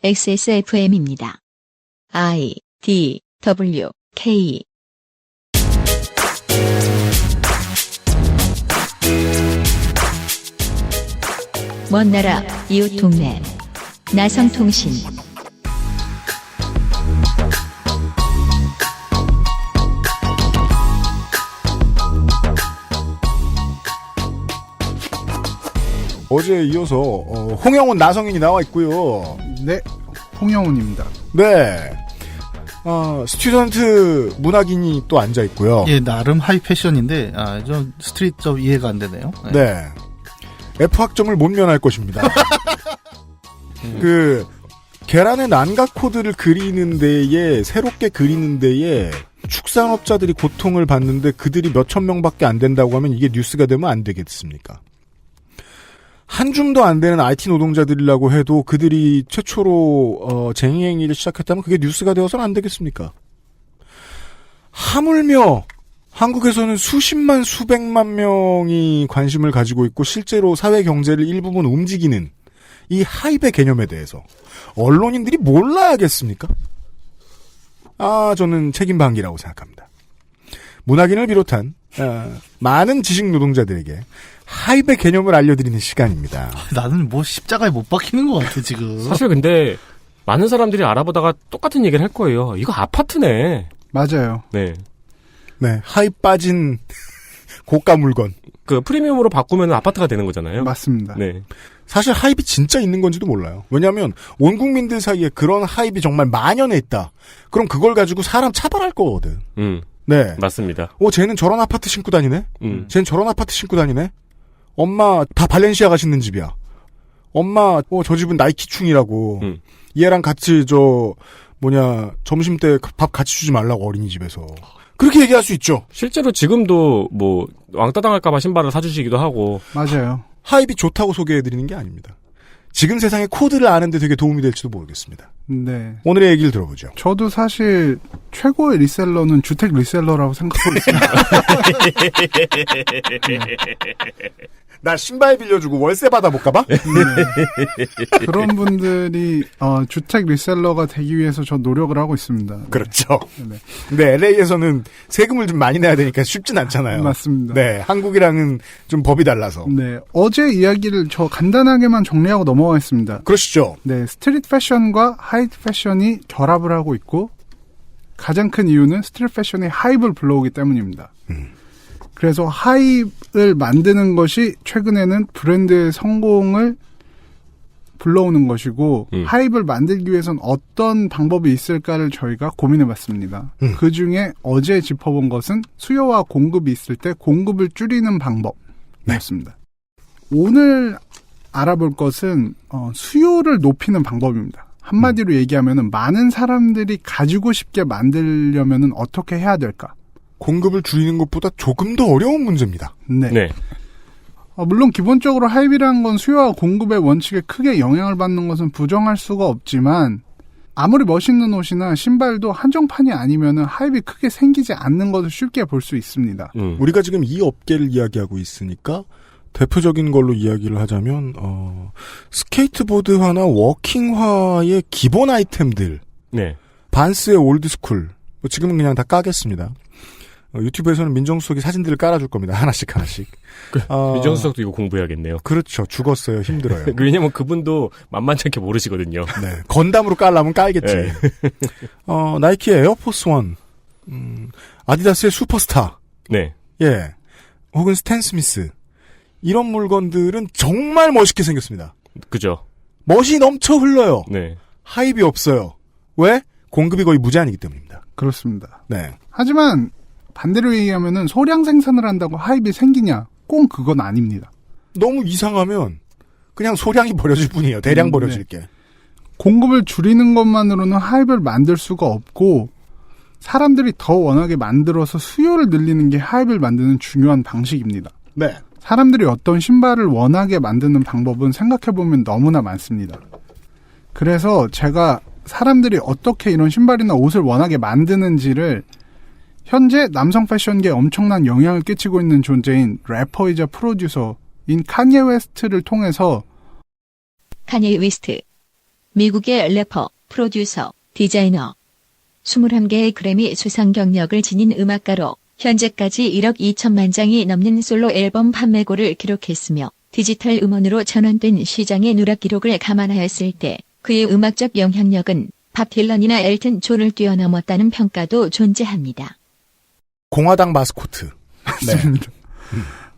XSFM입니다. I, D, W, K. 먼 나라, 이웃 동네. 나성통신. 어제에 이어서 홍영훈 나성인이 나와 있고요. 네, 홍영훈입니다. 네. 스튜던트 문학인이 또 앉아 있고요. 예, 나름 하이 패션인데 좀 스트릿 이해가 안 되네요. 네. F학점을 못 면할 것입니다. 그 계란의 난각 코드를 그리는 데에 새롭게 그리는 데에 축산업자들이 고통을 받는데 그들이 몇천 명밖에 안 된다고 하면 이게 뉴스가 되면 안 되겠습니까? 한 줌도 안 되는 IT 노동자들이라고 해도 그들이 최초로 쟁의행위를 시작했다면 그게 뉴스가 되어서는 안 되겠습니까? 하물며 한국에서는 수십만 수백만 명이 관심을 가지고 있고 실제로 사회 경제를 일부분 움직이는 이 하입의 개념에 대해서 언론인들이 몰라야겠습니까? 저는 책임방기라고 생각합니다. 문학인을 비롯한 많은 지식 노동자들에게 하입의 개념을 알려드리는 시간입니다. 나는 뭐 십자가에 못 박히는 것 같아 지금. 사실 근데 많은 사람들이 알아보다가 똑같은 얘기를 할 거예요. 이거 아파트네. 맞아요. 네. 네, 하입 빠진 고가 물건. 그 프리미엄으로 바꾸면 아파트가 되는 거잖아요. 맞습니다. 네. 사실 하입이 진짜 있는 건지도 몰라요. 왜냐하면 온 국민들 사이에 그런 하입이 정말 만연해 있다. 그럼 그걸 가지고 사람 차별할 거거든. 네, 맞습니다. 쟤는 저런 아파트 신고 다니네. 쟤는 저런 아파트 신고 다니네. 엄마 다 발렌시아가 신는 집이야. 엄마 저 집은 나이키충이라고. 얘랑 같이 점심 때 밥 같이 주지 말라고 어린이집에서. 그렇게 얘기할 수 있죠. 실제로 지금도 왕따 당할까봐 신발을 사주시기도 하고. 맞아요. 하입이 좋다고 소개해드리는 게 아닙니다. 지금 세상의 코드를 아는데 되게 도움이 될지도 모르겠습니다. 네. 오늘의 얘기를 들어보죠. 저도 사실 최고의 리셀러는 주택 리셀러라고 생각하고 있습니다. 나 신발 빌려주고 월세 받아볼까봐? 네. 그런 분들이 주택 리셀러가 되기 위해서 저 노력을 하고 있습니다. 네. 그렇죠. 네. 근데 LA에서는 세금을 좀 많이 내야 되니까 쉽진 않잖아요. 맞습니다. 네, 한국이랑은 좀 법이 달라서. 네, 어제 이야기를 저 간단하게만 정리하고 넘어가겠습니다. 그러시죠. 네, 스트릿 패션과 하이 패션이 결합을 하고 있고 가장 큰 이유는 스트릿 패션이 하입을 불러오기 때문입니다. 그래서 하입을 만드는 것이 최근에는 브랜드의 성공을 불러오는 것이고 하입을 만들기 위해서는 어떤 방법이 있을까를 저희가 고민해봤습니다. 그중에 어제 짚어본 것은 수요와 공급이 있을 때 공급을 줄이는 방법이었습니다. 오늘 알아볼 것은 수요를 높이는 방법입니다. 한마디로 얘기하면 많은 사람들이 가지고 싶게 만들려면 어떻게 해야 될까? 공급을 줄이는 것보다 조금 더 어려운 문제입니다. 네. 네. 물론 기본적으로 하입이라는 건 수요와 공급의 원칙에 크게 영향을 받는 것은 부정할 수가 없지만 아무리 멋있는 옷이나 신발도 한정판이 아니면 하입이 크게 생기지 않는 것을 쉽게 볼 수 있습니다. 우리가 지금 이 업계를 이야기하고 있으니까 대표적인 걸로 이야기를 하자면 스케이트보드화나 워킹화의 기본 아이템들. 네. 반스의 올드스쿨. 지금은 그냥 다 까겠습니다. 유튜브에서는 민정수석이 사진들을 깔아줄 겁니다. 하나씩. 민정수석도 이거 공부해야겠네요. 그렇죠. 죽었어요. 힘들어요. 왜냐면 그분도 만만치 않게 모르시거든요. 네. 건담으로 깔라면 깔겠지. 네. 나이키의 에어포스 원, 아디다스의 슈퍼스타. 네. 예. 혹은 스탠 스미스. 이런 물건들은 정말 멋있게 생겼습니다. 그죠. 멋이 넘쳐 흘러요. 네. 하입이 없어요. 왜? 공급이 거의 무제한이기 때문입니다. 그렇습니다. 네. 하지만 반대로 얘기하면은 소량 생산을 한다고 하입이 생기냐? 꼭 그건 아닙니다. 너무 이상하면 그냥 소량이 버려질 뿐이에요. 대량 버려질 게. 공급을 줄이는 것만으로는 하입을 만들 수가 없고 사람들이 더 원하게 만들어서 수요를 늘리는 게 하입을 만드는 중요한 방식입니다. 네. 사람들이 어떤 신발을 원하게 만드는 방법은 생각해보면 너무나 많습니다. 그래서 제가 사람들이 어떻게 이런 신발이나 옷을 원하게 만드는지를 현재 남성 패션계에 엄청난 영향을 끼치고 있는 존재인 래퍼이자 프로듀서인 카니에 웨스트를 통해서 카니에 웨스트 미국의 래퍼, 프로듀서, 디자이너. 21개의 그래미 수상 경력을 지닌 음악가로 현재까지 1억 2천만 장이 넘는 솔로 앨범 판매고를 기록했으며 디지털 음원으로 전환된 시장의 누락 기록을 감안하였을 때 그의 음악적 영향력은 밥 딜런이나 엘튼 존을 뛰어넘었다는 평가도 존재합니다. 공화당 마스코트. 맞습니다.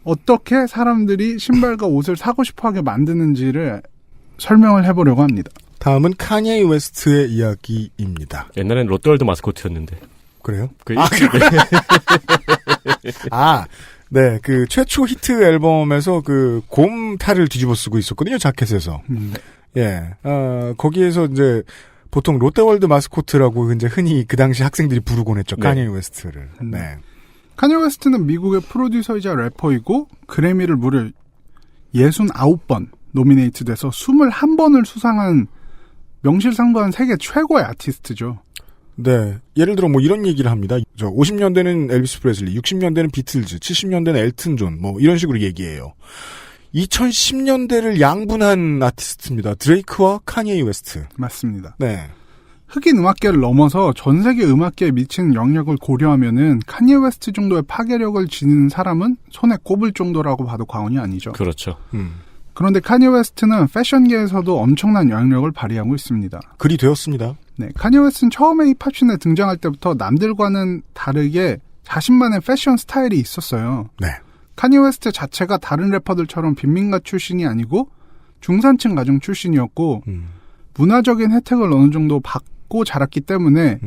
어떻게 사람들이 신발과 옷을 사고 싶어하게 만드는지를 설명을 해보려고 합니다. 다음은 카니에 웨스트의 이야기입니다. 옛날엔 롯데월드 마스코트였는데. 그래요? 그 네, 그 최초 히트 앨범에서 그 곰 탈을 뒤집어 쓰고 있었거든요, 자켓에서. 예, 거기에서 이제 보통 롯데월드 마스코트라고 이제 흔히 그 당시 학생들이 부르곤 했죠, 카니에 웨스트를. 네. 카니에 웨스트는 미국의 프로듀서이자 래퍼이고 그래미를 무려 69번 노미네이트 돼서 21번을 수상한 명실상부한 세계 최고의 아티스트죠. 네. 예를 들어 뭐 이런 얘기를 합니다. 50년대는 엘비스 프레슬리, 60년대는 비틀즈, 70년대는 엘튼 존, 뭐 이런 식으로 얘기해요. 2010년대를 양분한 아티스트입니다. 드레이크와 카니에 웨스트. 맞습니다. 네. 흑인 음악계를 넘어서 전 세계 음악계에 미치는 영향을 고려하면은 카니에 웨스트 정도의 파괴력을 지니는 사람은 손에 꼽을 정도라고 봐도 과언이 아니죠. 그렇죠. 그런데 카니에 웨스트는 패션계에서도 엄청난 영향력을 발휘하고 있습니다. 그리 되었습니다. 네, 카니에 웨스트는 처음에 힙합씬에 등장할 때부터 남들과는 다르게 자신만의 패션 스타일이 있었어요. 네. 카니에 웨스트 자체가 다른 래퍼들처럼 빈민가 출신이 아니고 중산층 가정 출신이었고 문화적인 혜택을 어느 정도 받고 자랐기 때문에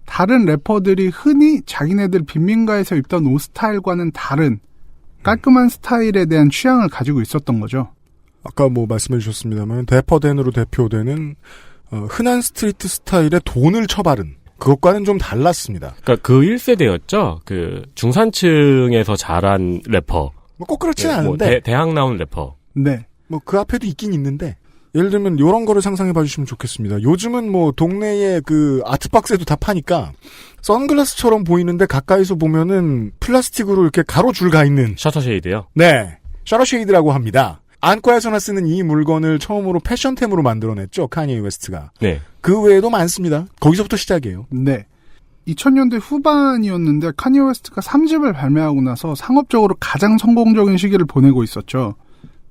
다른 래퍼들이 흔히 자기네들 빈민가에서 입던 옷 스타일과는 다른 깔끔한 스타일에 대한 취향을 가지고 있었던 거죠. 아까 뭐 말씀해 주셨습니다만 대퍼댄으로 대표되는 흔한 스트리트 스타일의 돈을 처바른 그것과는 좀 달랐습니다. 그러니까 그 1세대였죠. 그 중산층에서 자란 래퍼. 뭐 꼭 그렇진 네, 않은데. 뭐 대학 나온 래퍼. 네. 뭐 그 앞에도 있긴 있는데. 예를 들면 요런 거를 상상해 봐주시면 좋겠습니다. 요즘은 뭐 동네에 그 아트박스에도 다 파니까 선글라스처럼 보이는데 가까이서 보면은 플라스틱으로 이렇게 가로줄 가 있는 셔터 쉐이드요? 네. 셔터 쉐이드라고 합니다. 안과에서나 쓰는 이 물건을 처음으로 패션템으로 만들어냈죠. 카니에 웨스트가. 네. 그 외에도 많습니다. 거기서부터 시작이에요. 네. 2000년대 후반이었는데 카니에 웨스트가 3집을 발매하고 나서 상업적으로 가장 성공적인 시기를 보내고 있었죠.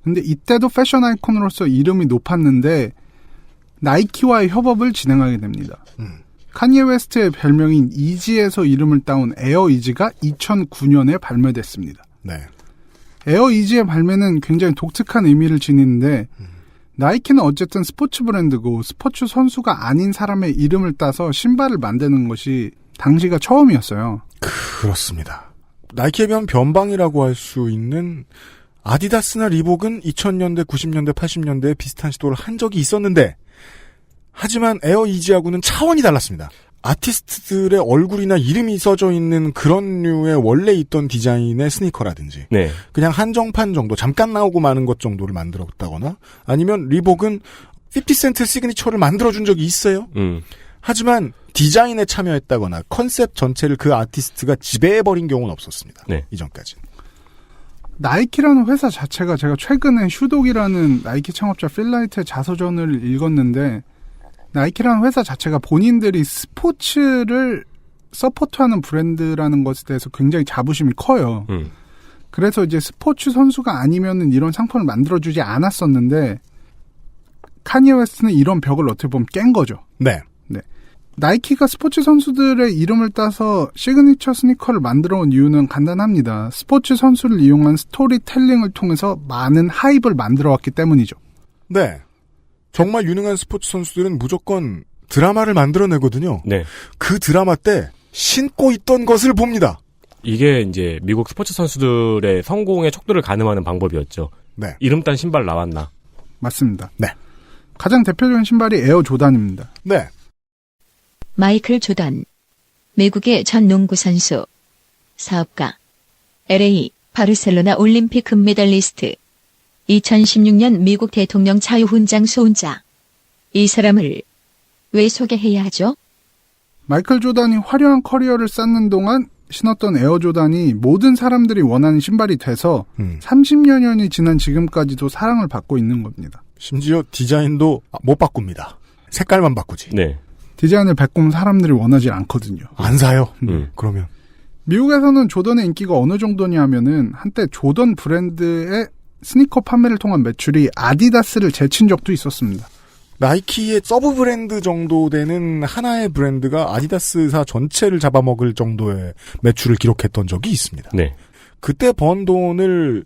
근데 이때도 패션 아이콘으로서 이름이 높았는데 나이키와의 협업을 진행하게 됩니다. 카니에 웨스트의 별명인 이지에서 이름을 따온 에어 이지가 2009년에 발매됐습니다. 네. 에어 이지의 발매는 굉장히 독특한 의미를 지니는데 나이키는 어쨌든 스포츠 브랜드고 스포츠 선수가 아닌 사람의 이름을 따서 신발을 만드는 것이 당시가 처음이었어요. 그렇습니다. 나이키에 비하면 변방이라고 할 수 있는 아디다스나 리복은 2000년대, 90년대, 80년대에 비슷한 시도를 한 적이 있었는데 하지만 에어 이지하고는 차원이 달랐습니다. 아티스트들의 얼굴이나 이름이 써져 있는 그런 류의 원래 있던 디자인의 스니커라든지 네. 그냥 한정판 정도 잠깐 나오고 마는 것 정도를 만들었다거나 아니면 리복은 50센트 시그니처를 만들어준 적이 있어요. 하지만 디자인에 참여했다거나 컨셉 전체를 그 아티스트가 지배해버린 경우는 없었습니다. 네. 이전까지. 나이키라는 회사 자체가 제가 최근에 슈독이라는 나이키 창업자 필라이트의 자서전을 읽었는데 나이키라는 회사 자체가 본인들이 스포츠를 서포트하는 브랜드라는 것에 대해서 굉장히 자부심이 커요. 그래서 이제 스포츠 선수가 아니면은 이런 상품을 만들어주지 않았었는데 카니에 웨스트는 이런 벽을 어떻게 보면 깬 거죠. 네. 네. 나이키가 스포츠 선수들의 이름을 따서 시그니처 스니커를 만들어 온 이유는 간단합니다. 스포츠 선수를 이용한 스토리텔링을 통해서 많은 하이브를 만들어 왔기 때문이죠. 네. 정말 유능한 스포츠 선수들은 무조건 드라마를 만들어내거든요. 네. 그 드라마 때 신고 있던 것을 봅니다. 이게 이제 미국 스포츠 선수들의 성공의 촉도를 가늠하는 방법이었죠. 네. 이름 딴 신발 나왔나? 맞습니다. 네. 가장 대표적인 신발이 에어 조단입니다. 네. 마이클 조던. 미국의 전 농구 선수. 사업가. LA, 바르셀로나 올림픽 금메달리스트. 2016년 미국 대통령 자유훈장 수훈자. 이 사람을 왜 소개해야 하죠? 마이클 조단이 화려한 커리어를 쌓는 동안 신었던 에어 조단이 모든 사람들이 원하는 신발이 돼서 30여 년이 지난 지금까지도 사랑을 받고 있는 겁니다. 심지어 디자인도 못 바꿉니다. 색깔만 바꾸지. 네. 디자인을 바꾸면 사람들이 원하지 않거든요. 안 사요. 음. 그러면. 미국에서는 조던의 인기가 어느 정도냐 하면은 한때 조던 브랜드의 스니커 판매를 통한 매출이 아디다스를 제친 적도 있었습니다. 나이키의 서브 브랜드 정도 되는 하나의 브랜드가 아디다스사 전체를 잡아먹을 정도의 매출을 기록했던 적이 있습니다. 네. 그때 번 돈을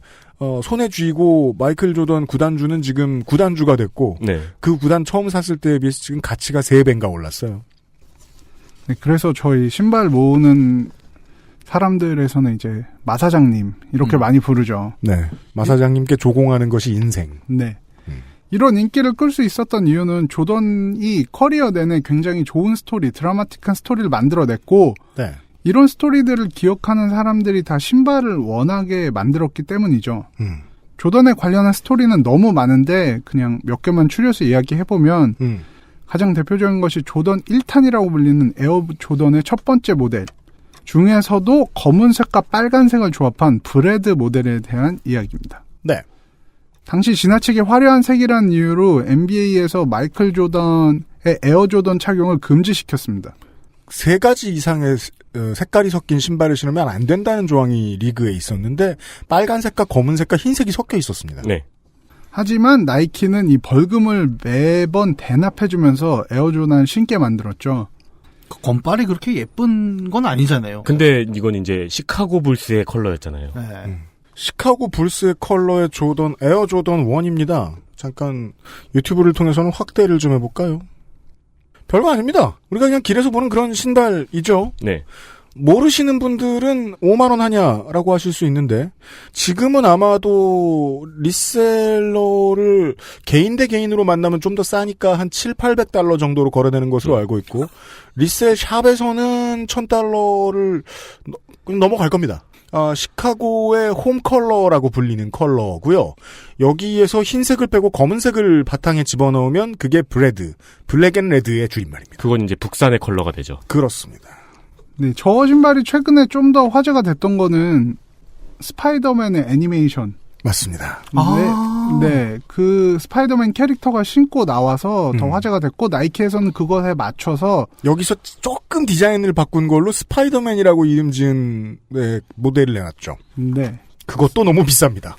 손에 쥐고 마이클 조던 구단주는 지금 구단주가 됐고 네. 그 구단 처음 샀을 때에 비해서 지금 가치가 3배인가 올랐어요. 네, 그래서 저희 신발 모으는 사람들에서는 이제 마사장님 이렇게 많이 부르죠. 네. 마사장님께 조공하는 것이 인생. 네. 이런 인기를 끌 수 있었던 이유는 조던이 커리어 내내 굉장히 좋은 스토리, 드라마틱한 스토리를 만들어냈고 네. 이런 스토리들을 기억하는 사람들이 다 신발을 원하게 만들었기 때문이죠. 조던에 관련한 스토리는 너무 많은데 그냥 몇 개만 추려서 이야기해보면 가장 대표적인 것이 조던 1탄이라고 불리는 에어 조던의 첫 번째 모델 중에서도 검은색과 빨간색을 조합한 브레드 모델에 대한 이야기입니다. 네. 당시 지나치게 화려한 색이라는 이유로 NBA에서 마이클 조던의 에어 조던 착용을 금지시켰습니다. 3가지 이상의 색깔이 섞인 신발을 신으면 안 된다는 조항이 리그에 있었는데 빨간색과 검은색과 흰색이 섞여 있었습니다. 네. 하지만 나이키는 이 벌금을 매번 대납해주면서 에어 조던을 신게 만들었죠. 그 검빨이 그렇게 예쁜 건 아니잖아요. 근데 이건 이제 시카고 불스의 컬러였잖아요. 네. 시카고 불스의 컬러의 조던 에어 조던 1입니다. 잠깐 유튜브를 통해서는 확대를 좀 해볼까요? 별거 아닙니다. 우리가 그냥 길에서 보는 그런 신발이죠. 네. 모르시는 분들은 5만 원 하냐라고 하실 수 있는데 지금은 아마도 리셀러를 개인 대 개인으로 만나면 좀 더 싸니까 한 7,800달러 정도로 거래되는 것으로 알고 있고 리셀 샵에서는 1,000달러를 넘어갈 겁니다. 시카고의 홈 컬러라고 불리는 컬러고요. 여기에서 흰색을 빼고 검은색을 바탕에 집어넣으면 그게 블랙 앤 레드의 줄임말입니다. 그건 이제 북산의 컬러가 되죠. 그렇습니다. 네, 저 신발이 최근에 좀 더 화제가 됐던 거는 스파이더맨의 애니메이션. 맞습니다. 네, 그 스파이더맨 캐릭터가 신고 나와서 더 화제가 됐고 나이키에서는 그것에 맞춰서 여기서 조금 디자인을 바꾼 걸로 스파이더맨이라고 이름 지은 모델을 내놨죠. 네. 그것도 너무 비쌉니다.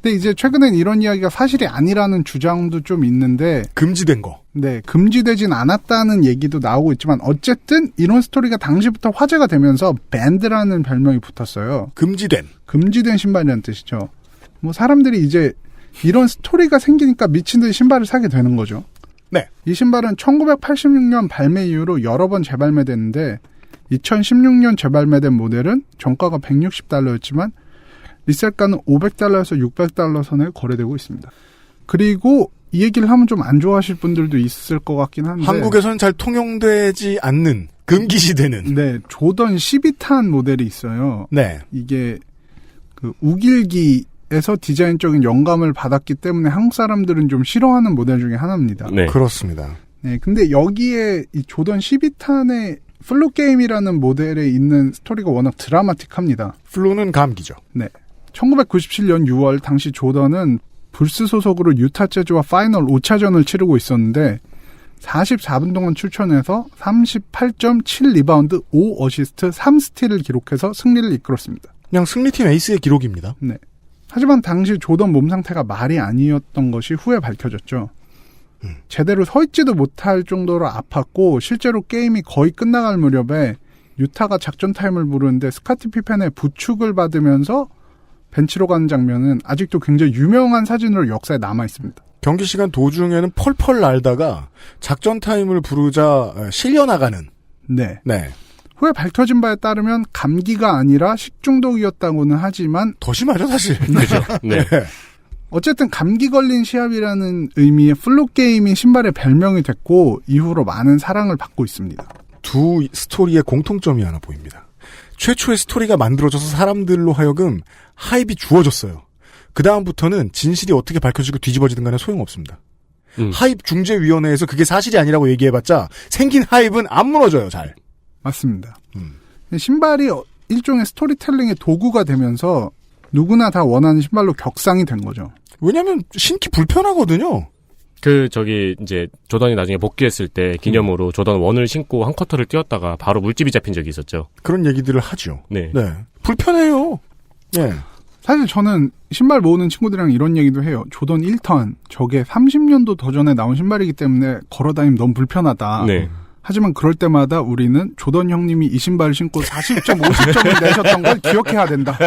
근데 이제 최근엔 이런 이야기가 사실이 아니라는 주장도 좀 있는데 금지된 거. 네, 금지되진 않았다는 얘기도 나오고 있지만 어쨌든 이런 스토리가 당시부터 화제가 되면서 밴드라는 별명이 붙었어요. 금지된 신발이라는 뜻이죠. 뭐 사람들이 이제 이런 스토리가 생기니까 미친 듯이 신발을 사게 되는 거죠. 네. 이 신발은 1986년 발매 이후로 여러 번 재발매됐는데 2016년 재발매된 모델은 정가가 $160였지만 리셀가는 $500에서 $600 선에 거래되고 있습니다. 그리고 이 얘기를 하면 좀 안 좋아하실 분들도 있을 것 같긴 한데 한국에서는 잘 통용되지 않는 금기시되는 네, 조던 12탄 모델이 있어요. 네. 이게 그 우길기에서 디자인적인 영감을 받았기 때문에 한국 사람들은 좀 싫어하는 모델 중에 하나입니다. 네. 그렇습니다. 네, 근데 여기에 이 조던 12탄의 플루 게임이라는 모델에 있는 스토리가 워낙 드라마틱합니다. 플루는 감기죠. 네. 1997년 6월 당시 조던은 불스 소속으로 유타 재즈와 파이널 5차전을 치르고 있었는데 44분 동안 출전해서 38.7 리바운드, 5 어시스트, 3스틸을 기록해서 승리를 이끌었습니다. 그냥 승리팀 에이스의 기록입니다. 네. 하지만 당시 조던 몸 상태가 말이 아니었던 것이 후에 밝혀졌죠. 제대로 서 있지도 못할 정도로 아팠고 실제로 게임이 거의 끝나갈 무렵에 유타가 작전 타임을 부르는데 스카티 피펜의 부축을 받으면서 벤치로 가는 장면은 아직도 굉장히 유명한 사진으로 역사에 남아 있습니다. 경기 시간 도중에는 펄펄 날다가 작전 타임을 부르자 실려나가는. 네. 네. 후에 밝혀진 바에 따르면 감기가 아니라 식중독이었다고는 하지만 더 심하죠, 사실. 그죠. 네. 어쨌든 감기 걸린 시합이라는 의미의 플루 게임이 신발의 별명이 됐고 이후로 많은 사랑을 받고 있습니다. 두 스토리의 공통점이 하나 보입니다. 최초의 스토리가 만들어져서 사람들로 하여금 하입이 주어졌어요. 그 다음부터는 진실이 어떻게 밝혀지고 뒤집어지든 간에 소용없습니다. 하입 중재위원회에서 그게 사실이 아니라고 얘기해봤자 생긴 하입은 안 무너져요, 잘. 맞습니다. 신발이 일종의 스토리텔링의 도구가 되면서 누구나 다 원하는 신발로 격상이 된 거죠. 왜냐면 신기 불편하거든요. 이제 조던이 나중에 복귀했을 때 기념으로 조던 1을 신고 한 쿼터를 뛰었다가 바로 물집이 잡힌 적이 있었죠. 그런 얘기들을 하죠. 네. 네. 불편해요. 예. 사실 저는 신발 모으는 친구들이랑 이런 얘기도 해요. 조던 1턴, 저게 30년도 더 전에 나온 신발이기 때문에 걸어다니면 너무 불편하다. 네. 하지만 그럴 때마다 우리는 조던 형님이 이 신발을 신고 40점, 50점을 내셨던 걸 기억해야 된다.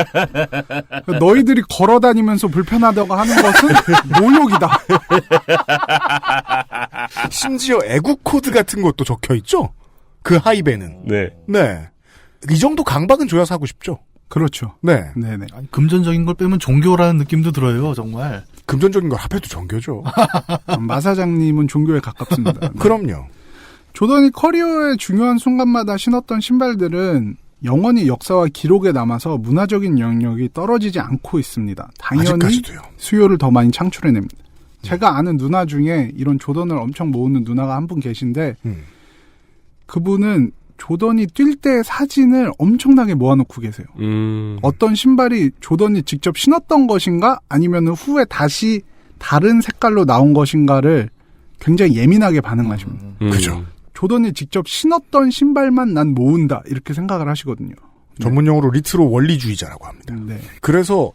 너희들이 걸어다니면서 불편하다고 하는 것은 모욕이다. 심지어 애국 코드 같은 것도 적혀 있죠? 그 하이베는. 네. 네. 이 정도 강박은 줘야 사고 싶죠? 그렇죠. 네. 네네. 아니, 금전적인 걸 빼면 종교라는 느낌도 들어요, 정말. 금전적인 걸 합해도 정교죠. 마사장님은 종교에 가깝습니다. 네. 그럼요. 조던이 커리어의 중요한 순간마다 신었던 신발들은 영원히 역사와 기록에 남아서 문화적인 영역이 떨어지지 않고 있습니다. 당연히 아직까지도요. 수요를 더 많이 창출해냅니다. 제가 아는 누나 중에 이런 조던을 엄청 모으는 누나가 한 분 계신데 그분은 조던이 뛸 때 사진을 엄청나게 모아놓고 계세요. 어떤 신발이 조던이 직접 신었던 것인가 아니면 후에 다시 다른 색깔로 나온 것인가를 굉장히 예민하게 반응하십니다. 그죠. 조던이 직접 신었던 신발만 난 모은다 이렇게 생각을 하시거든요. 전문용어로 리트로 원리주의자라고 합니다. 네. 그래서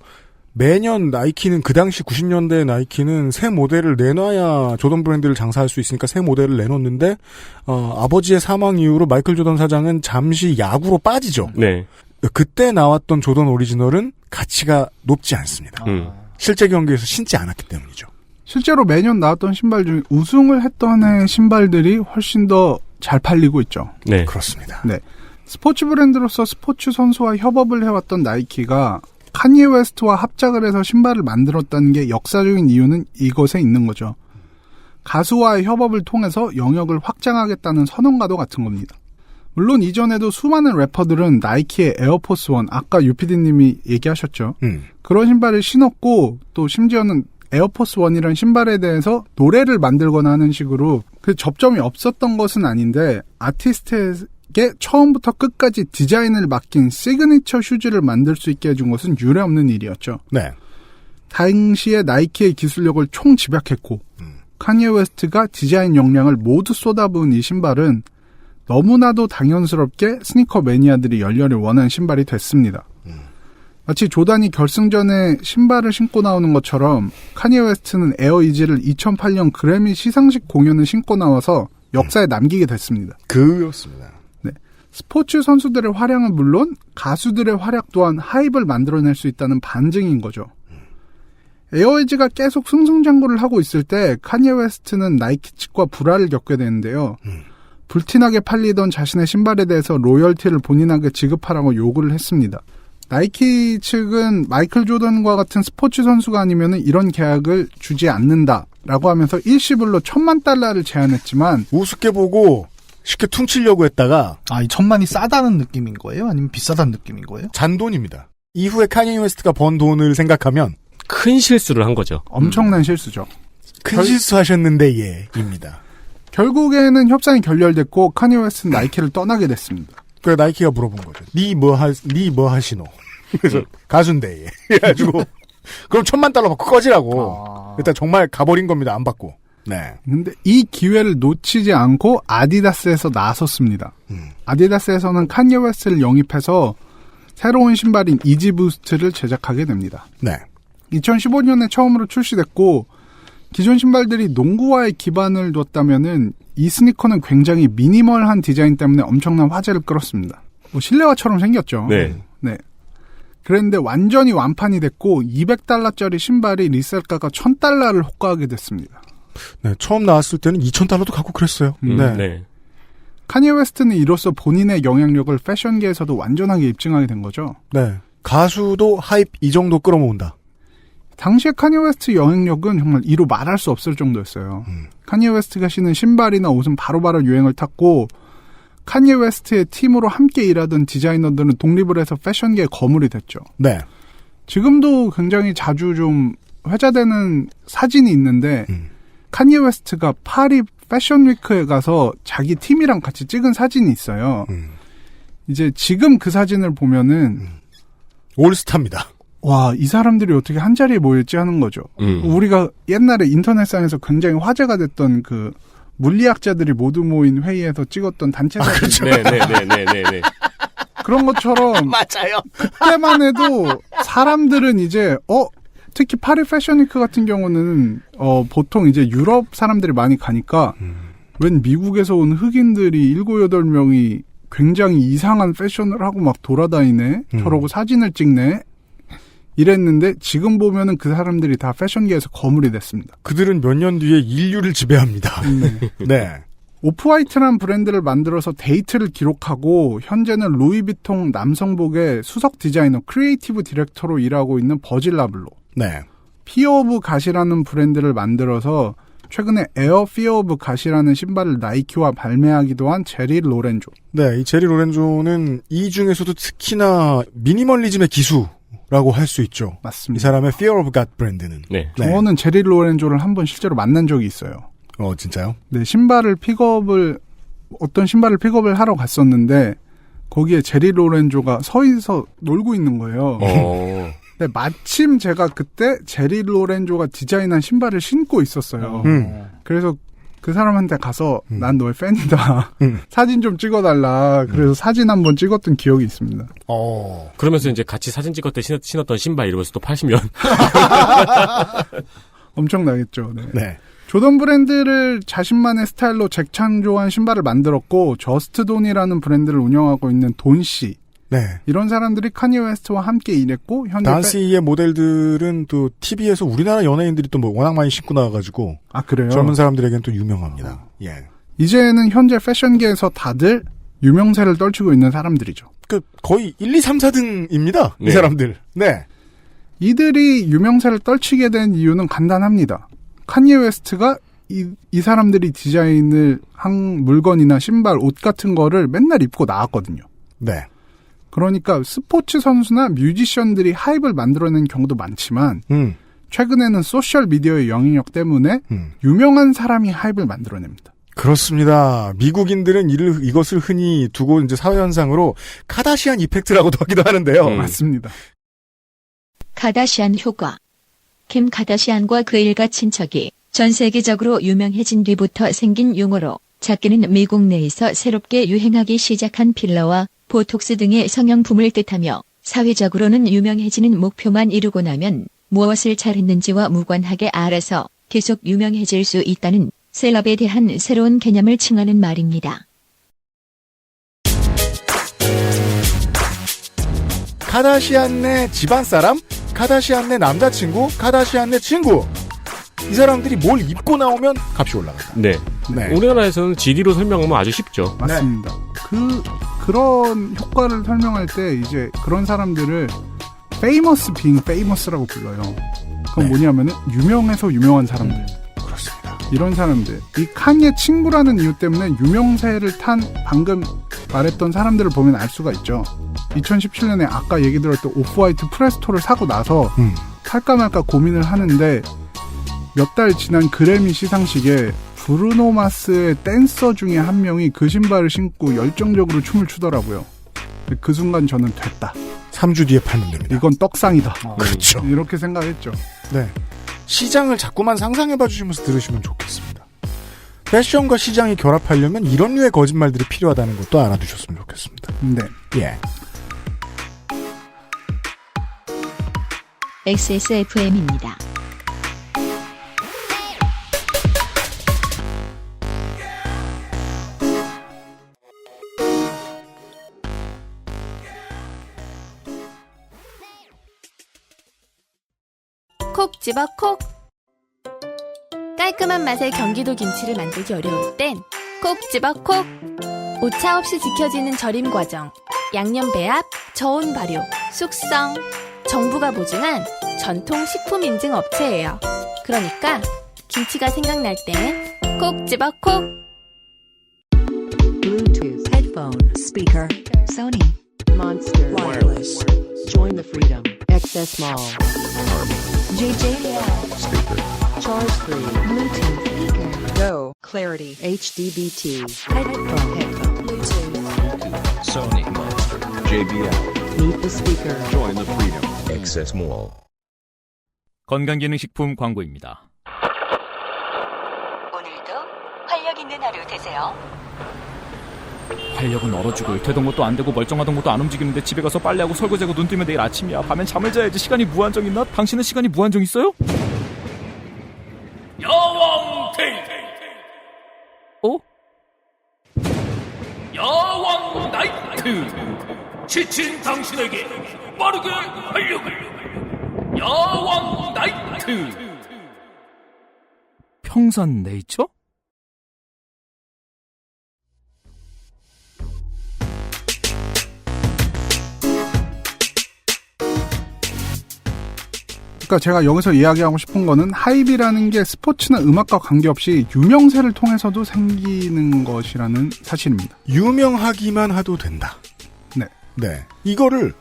매년 나이키는 그 당시 90년대 나이키는 새 모델을 내놔야 조던 브랜드를 장사할 수 있으니까 새 모델을 내놓는데 아버지의 사망 이후로 마이클 조던 사장은 잠시 야구로 빠지죠. 네. 그때 나왔던 조던 오리지널은 가치가 높지 않습니다. 실제 경기에서 신지 않았기 때문이죠. 실제로 매년 나왔던 신발 중에 우승을 했던 해 신발들이 훨씬 더 잘 팔리고 있죠. 네. 그렇습니다. 네. 스포츠 브랜드로서 스포츠 선수와 협업을 해왔던 나이키가 카니에 웨스트와 합작을 해서 신발을 만들었다는 게 역사적인 이유는 이것에 있는 거죠. 가수와의 협업을 통해서 영역을 확장하겠다는 선언과도 같은 겁니다. 물론 이전에도 수많은 래퍼들은 나이키의 에어포스 원, 아까 유피디님이 얘기하셨죠. 그런 신발을 신었고 또 심지어는 에어포스 원이라는 신발에 대해서 노래를 만들거나 하는 식으로 그 접점이 없었던 것은 아닌데 아티스트에게 처음부터 끝까지 디자인을 맡긴 시그니처 슈즈를 만들 수 있게 해준 것은 유례없는 일이었죠. 네. 당시에 나이키의 기술력을 총집약했고 카니에 웨스트가 디자인 역량을 모두 쏟아부은 이 신발은 너무나도 당연스럽게 스니커 매니아들이 열렬히 원하는 신발이 됐습니다. 마치 조던이 결승전에 신발을 신고 나오는 것처럼 카니에 웨스트는 에어 이지를 2008년 그래미 시상식 공연을 신고 나와서 역사에 남기게 됐습니다. 그렇습니다. 네. 스포츠 선수들의 활약은 물론 가수들의 활약 또한 하입을 만들어낼 수 있다는 반증인 거죠. 에어 이지가 계속 승승장구를 하고 있을 때 카니에 웨스트는 나이키 측과 불화를 겪게 되는데요. 불티나게 팔리던 자신의 신발에 대해서 로열티를 본인에게 지급하라고 요구를 했습니다. 나이키 측은 마이클 조던과 같은 스포츠 선수가 아니면 이런 계약을 주지 않는다라고 하면서 일시불로 $10,000,000를 제안했지만 우습게 보고 쉽게 퉁치려고 했다가 아, 이 1,000만이 싸다는 느낌인 거예요? 아니면 비싸다는 느낌인 거예요? 잔돈입니다. 이후에 카니에 웨스트가 번 돈을 생각하면 큰 실수를 한 거죠. 엄청난 실수죠. 큰 실수하셨는데 예입니다. 결국에는 협상이 결렬됐고 카니에 웨스트는 나이키를 떠나게 됐습니다. 그래 나이키가 물어본 거죠. 니 뭐 하시노? 그래서 가수인데 예. 그래가지고 그럼 $10,000,000 받고 꺼지라고. 일단 정말 가버린 겁니다. 안 받고. 네. 근데 이 기회를 놓치지 않고 아디다스에서 나섰습니다. 아디다스에서는 카니에 웨스트를 영입해서 새로운 신발인 이지 부스트를 제작하게 됩니다. 네. 2015년에 처음으로 출시됐고 기존 신발들이 농구화에 기반을 뒀다면은 이 스니커는 굉장히 미니멀한 디자인 때문에 엄청난 화제를 끌었습니다. 뭐 실내화처럼 생겼죠. 네. 네. 그런데 완전히 완판이 됐고 $200짜리 신발이 리셀가가 $1,000를 호가하게 됐습니다. 네. 처음 나왔을 때는 $2,000도 갖고 그랬어요. 네. 네. 카니에 웨스트는 이로써 본인의 영향력을 패션계에서도 완전하게 입증하게 된 거죠. 네. 가수도 하입 이 정도 끌어모은다. 당시에 카니에 웨스트 영향력은 정말 이루 말할 수 없을 정도였어요. 카니에 웨스트가 신은 신발이나 옷은 바로바로 유행을 탔고 카니에 웨스트의 팀으로 함께 일하던 디자이너들은 독립을 해서 패션계의 거물이 됐죠. 네. 지금도 굉장히 자주 좀 회자되는 사진이 있는데 카니에 웨스트가 파리 패션 위크에 가서 자기 팀이랑 같이 찍은 사진이 있어요. 이제 지금 그 사진을 보면은 올스타입니다. 와, 이 사람들이 어떻게 한 자리에 모였지 하는 거죠. 우리가 옛날에 인터넷상에서 굉장히 화제가 됐던 그 물리학자들이 모두 모인 회의에서 찍었던 단체 사진. 네네네네네. 그런 것처럼 맞아요. 그때만 해도 사람들은 이제 특히 파리 패션위크 같은 경우는 보통 이제 유럽 사람들이 많이 가니까 웬 미국에서 온 흑인들이 7, 8명이 굉장히 이상한 패션을 하고 막 돌아다니네. 저러고 사진을 찍네. 이랬는데 지금 보면은 그 사람들이 다 패션계에서 거물이 됐습니다. 그들은 몇 년 뒤에 인류를 지배합니다. 네. 오프화이트란 브랜드를 만들어서 데이트를 기록하고 현재는 루이비통 남성복의 수석 디자이너 크리에이티브 디렉터로 일하고 있는 버질 라블로. 네. 피어 오브 갓이라는 브랜드를 만들어서 최근에 에어 피어 오브 갓이라는 신발을 나이키와 발매하기도 한 제리 로렌조. 네, 이 제리 로렌조는 이 중에서도 특히나 미니멀리즘의 기수라고 할 수 있죠. 맞습니다. 이 사람의 Fear of God 브랜드는. 네. 저는 제리 로렌조를 한번 실제로 만난 적이 있어요. 진짜요? 네, 어떤 신발을 픽업을 하러 갔었는데 거기에 제리 로렌조가 서서 놀고 있는 거예요. 네, 마침 제가 그때 제리 로렌조가 디자인한 신발을 신고 있었어요. 그래서 그 사람한테 가서 난 너의 팬이다. 사진 좀 찍어달라. 그래서 사진 한번 찍었던 기억이 있습니다. 그러면서 이제 같이 사진 찍을 때 신었던 신발 이러면서 또 80년. 엄청나겠죠. 네. 네. 조던 브랜드를 자신만의 스타일로 재창조한 신발을 만들었고 저스트 돈이라는 브랜드를 운영하고 있는 돈 씨. 네. 이런 사람들이 카니 웨스트와 함께 일했고 현재 단시의 모델들은 또 TV에서 우리나라 연예인들이 또 뭐 워낙 많이 신고 나와가지고 그래요? 젊은 사람들에겐 또 유명합니다. 예. 이제는 현재 패션계에서 다들 유명세를 떨치고 있는 사람들이죠. 거의 1, 2, 3, 4등입니다. 네. 이 사람들. 네. 이들이 유명세를 떨치게 된 이유는 간단합니다. 카니 웨스트가 이 사람들이 디자인을 한 물건이나 신발, 옷 같은 거를 맨날 입고 나왔거든요. 네. 그러니까 스포츠 선수나 뮤지션들이 하입을 만들어낸 경우도 많지만 최근에는 소셜미디어의 영향력 때문에 유명한 사람이 하입을 만들어냅니다. 그렇습니다. 미국인들은 이것을 흔히 두고 이제 사회현상으로 카다시안 이펙트라고도 하기도 하는데요. 맞습니다. 카다시안 효과. 킴 카다시안과 그 일가 친척이 전 세계적으로 유명해진 뒤부터 생긴 용어로 작게는 미국 내에서 새롭게 유행하기 시작한 필러와 보톡스 등의 성형품을 뜻하며 사회적으로는 유명해지는 목표만 이루고 나면 무엇을 잘했는지와 무관하게 알아서 계속 유명해질 수 있다는 셀럽에 대한 새로운 개념을 칭하는 말입니다. 카다시안 내 집안사람, 카다시안 내 남자친구, 카다시안 내 친구. 이 사람들이 뭘 입고 나오면 값이 올라간다. 네. 네. 우리나라에서는 GD로 설명하면 아주 쉽죠. 맞습니다. 그런 효과를 설명할 때 이제 그런 사람들을 famous being famous라고 불러요. 그건 뭐냐면은 유명해서 유명한 사람들. 그렇습니다. 이런 사람들. 이 칸예 친구라는 이유 때문에 유명세를 탄 방금 말했던 사람들을 보면 알 수가 있죠. 2017년에 아까 얘기 들었던 오프화이트 프레스토를 사고 나서 살까 말까 고민을 하는데 몇 달 지난 그래미 시상식에 브루노 마스의 댄서 중에 한 명이 그 신발을 신고 열정적으로 춤을 추더라고요. 그 순간 저는 됐다. 3주 뒤에 팔면 됩니다. 이건 떡상이다. 그렇죠. 이렇게 생각했죠. 네. 시장을 자꾸만 상상해봐 주시면서 들으시면 좋겠습니다. 패션과 시장이 결합하려면 이런 류의 거짓말들이 필요하다는 것도 알아두셨으면 좋겠습니다. 네. 예. XSFM입니다. 콕 집어 콕. 깔끔한 맛의 경기도 김치를 만들기 어려울 땐 콕 집어 콕. 오차 없이 지켜지는 절임 과정, 양념 배합, 저온 발효, 숙성. 정부가 보증한 전통 식품 인증 업체예요. 그러니까 김치가 생각날 땐 콕 집어 콕. Bluetooth, headphone, speaker, Sony, Monster, wireless. Join the freedom. XS Mall. JJL. Speaker. Charge 3. Bluetooth speaker. Go. Clarity. HDBT. Headphone. Bluetooth. Sony, Monster, JBL. Meet the speaker. Join the freedom. 액세스몰. 건강기능식품 광고입니다. 오늘도 활력 있는 하루 되세요. 활력은 얼어 죽을. 되던 것도 안 되고 멀쩡하던 것도 안 움직이는데 집에 가서 빨래하고 설거지하고 눈 뜨면 내일 아침이야. 밤엔 잠을 자야지. 시간이 무한정 있나? 당신은 시간이 무한정 있어요? 야왕 데이트. 어? 야왕 나이트. 지친 당신에게 빠르게 활력을. 야왕 나이트. 평산네이처? 그러니까 제가 여기서 이야기하고 싶은 거는 하이브라는 게 스포츠나 음악과 관계없이 유명세를 통해서도 생기는 것이라는 사실입니다. 유명하기만 해도 된다. 네. 네. 이거를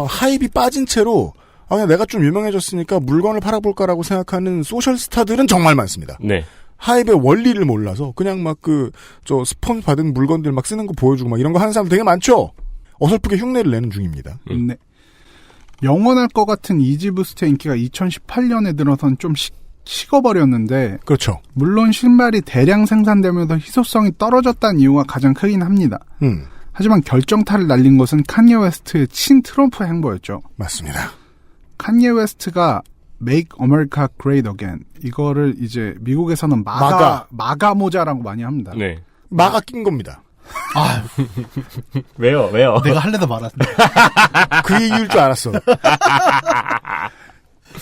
하이비 빠진 채로 그냥 내가 좀 유명해졌으니까 물건을 팔아볼까라고 생각하는 소셜 스타들은 정말 많습니다. 네. 하이브의 원리를 몰라서 그냥 막 스폰 받은 물건들 막 쓰는 거 보여주고 막 이런 거 하는 사람 되게 많죠. 어설프게 흉내를 내는 중입니다. 네. 영원할 것 같은 이지부스트의 인기가 2018년에 들어선 좀 식어버렸는데 그렇죠. 물론 신발이 대량 생산되면서 희소성이 떨어졌다는 이유가 가장 크긴 합니다. 하지만 결정타를 날린 것은 칸예 웨스트의 친 트럼프 행보였죠. 맞습니다. 칸예 웨스트가 Make America Great Again 이거를 이제 미국에서는 마가 모자라고 많이 합니다. 네. 마가 낀 겁니다. 아, 왜요? 내가 할래다 말았네. 그 얘기일 줄 알았어.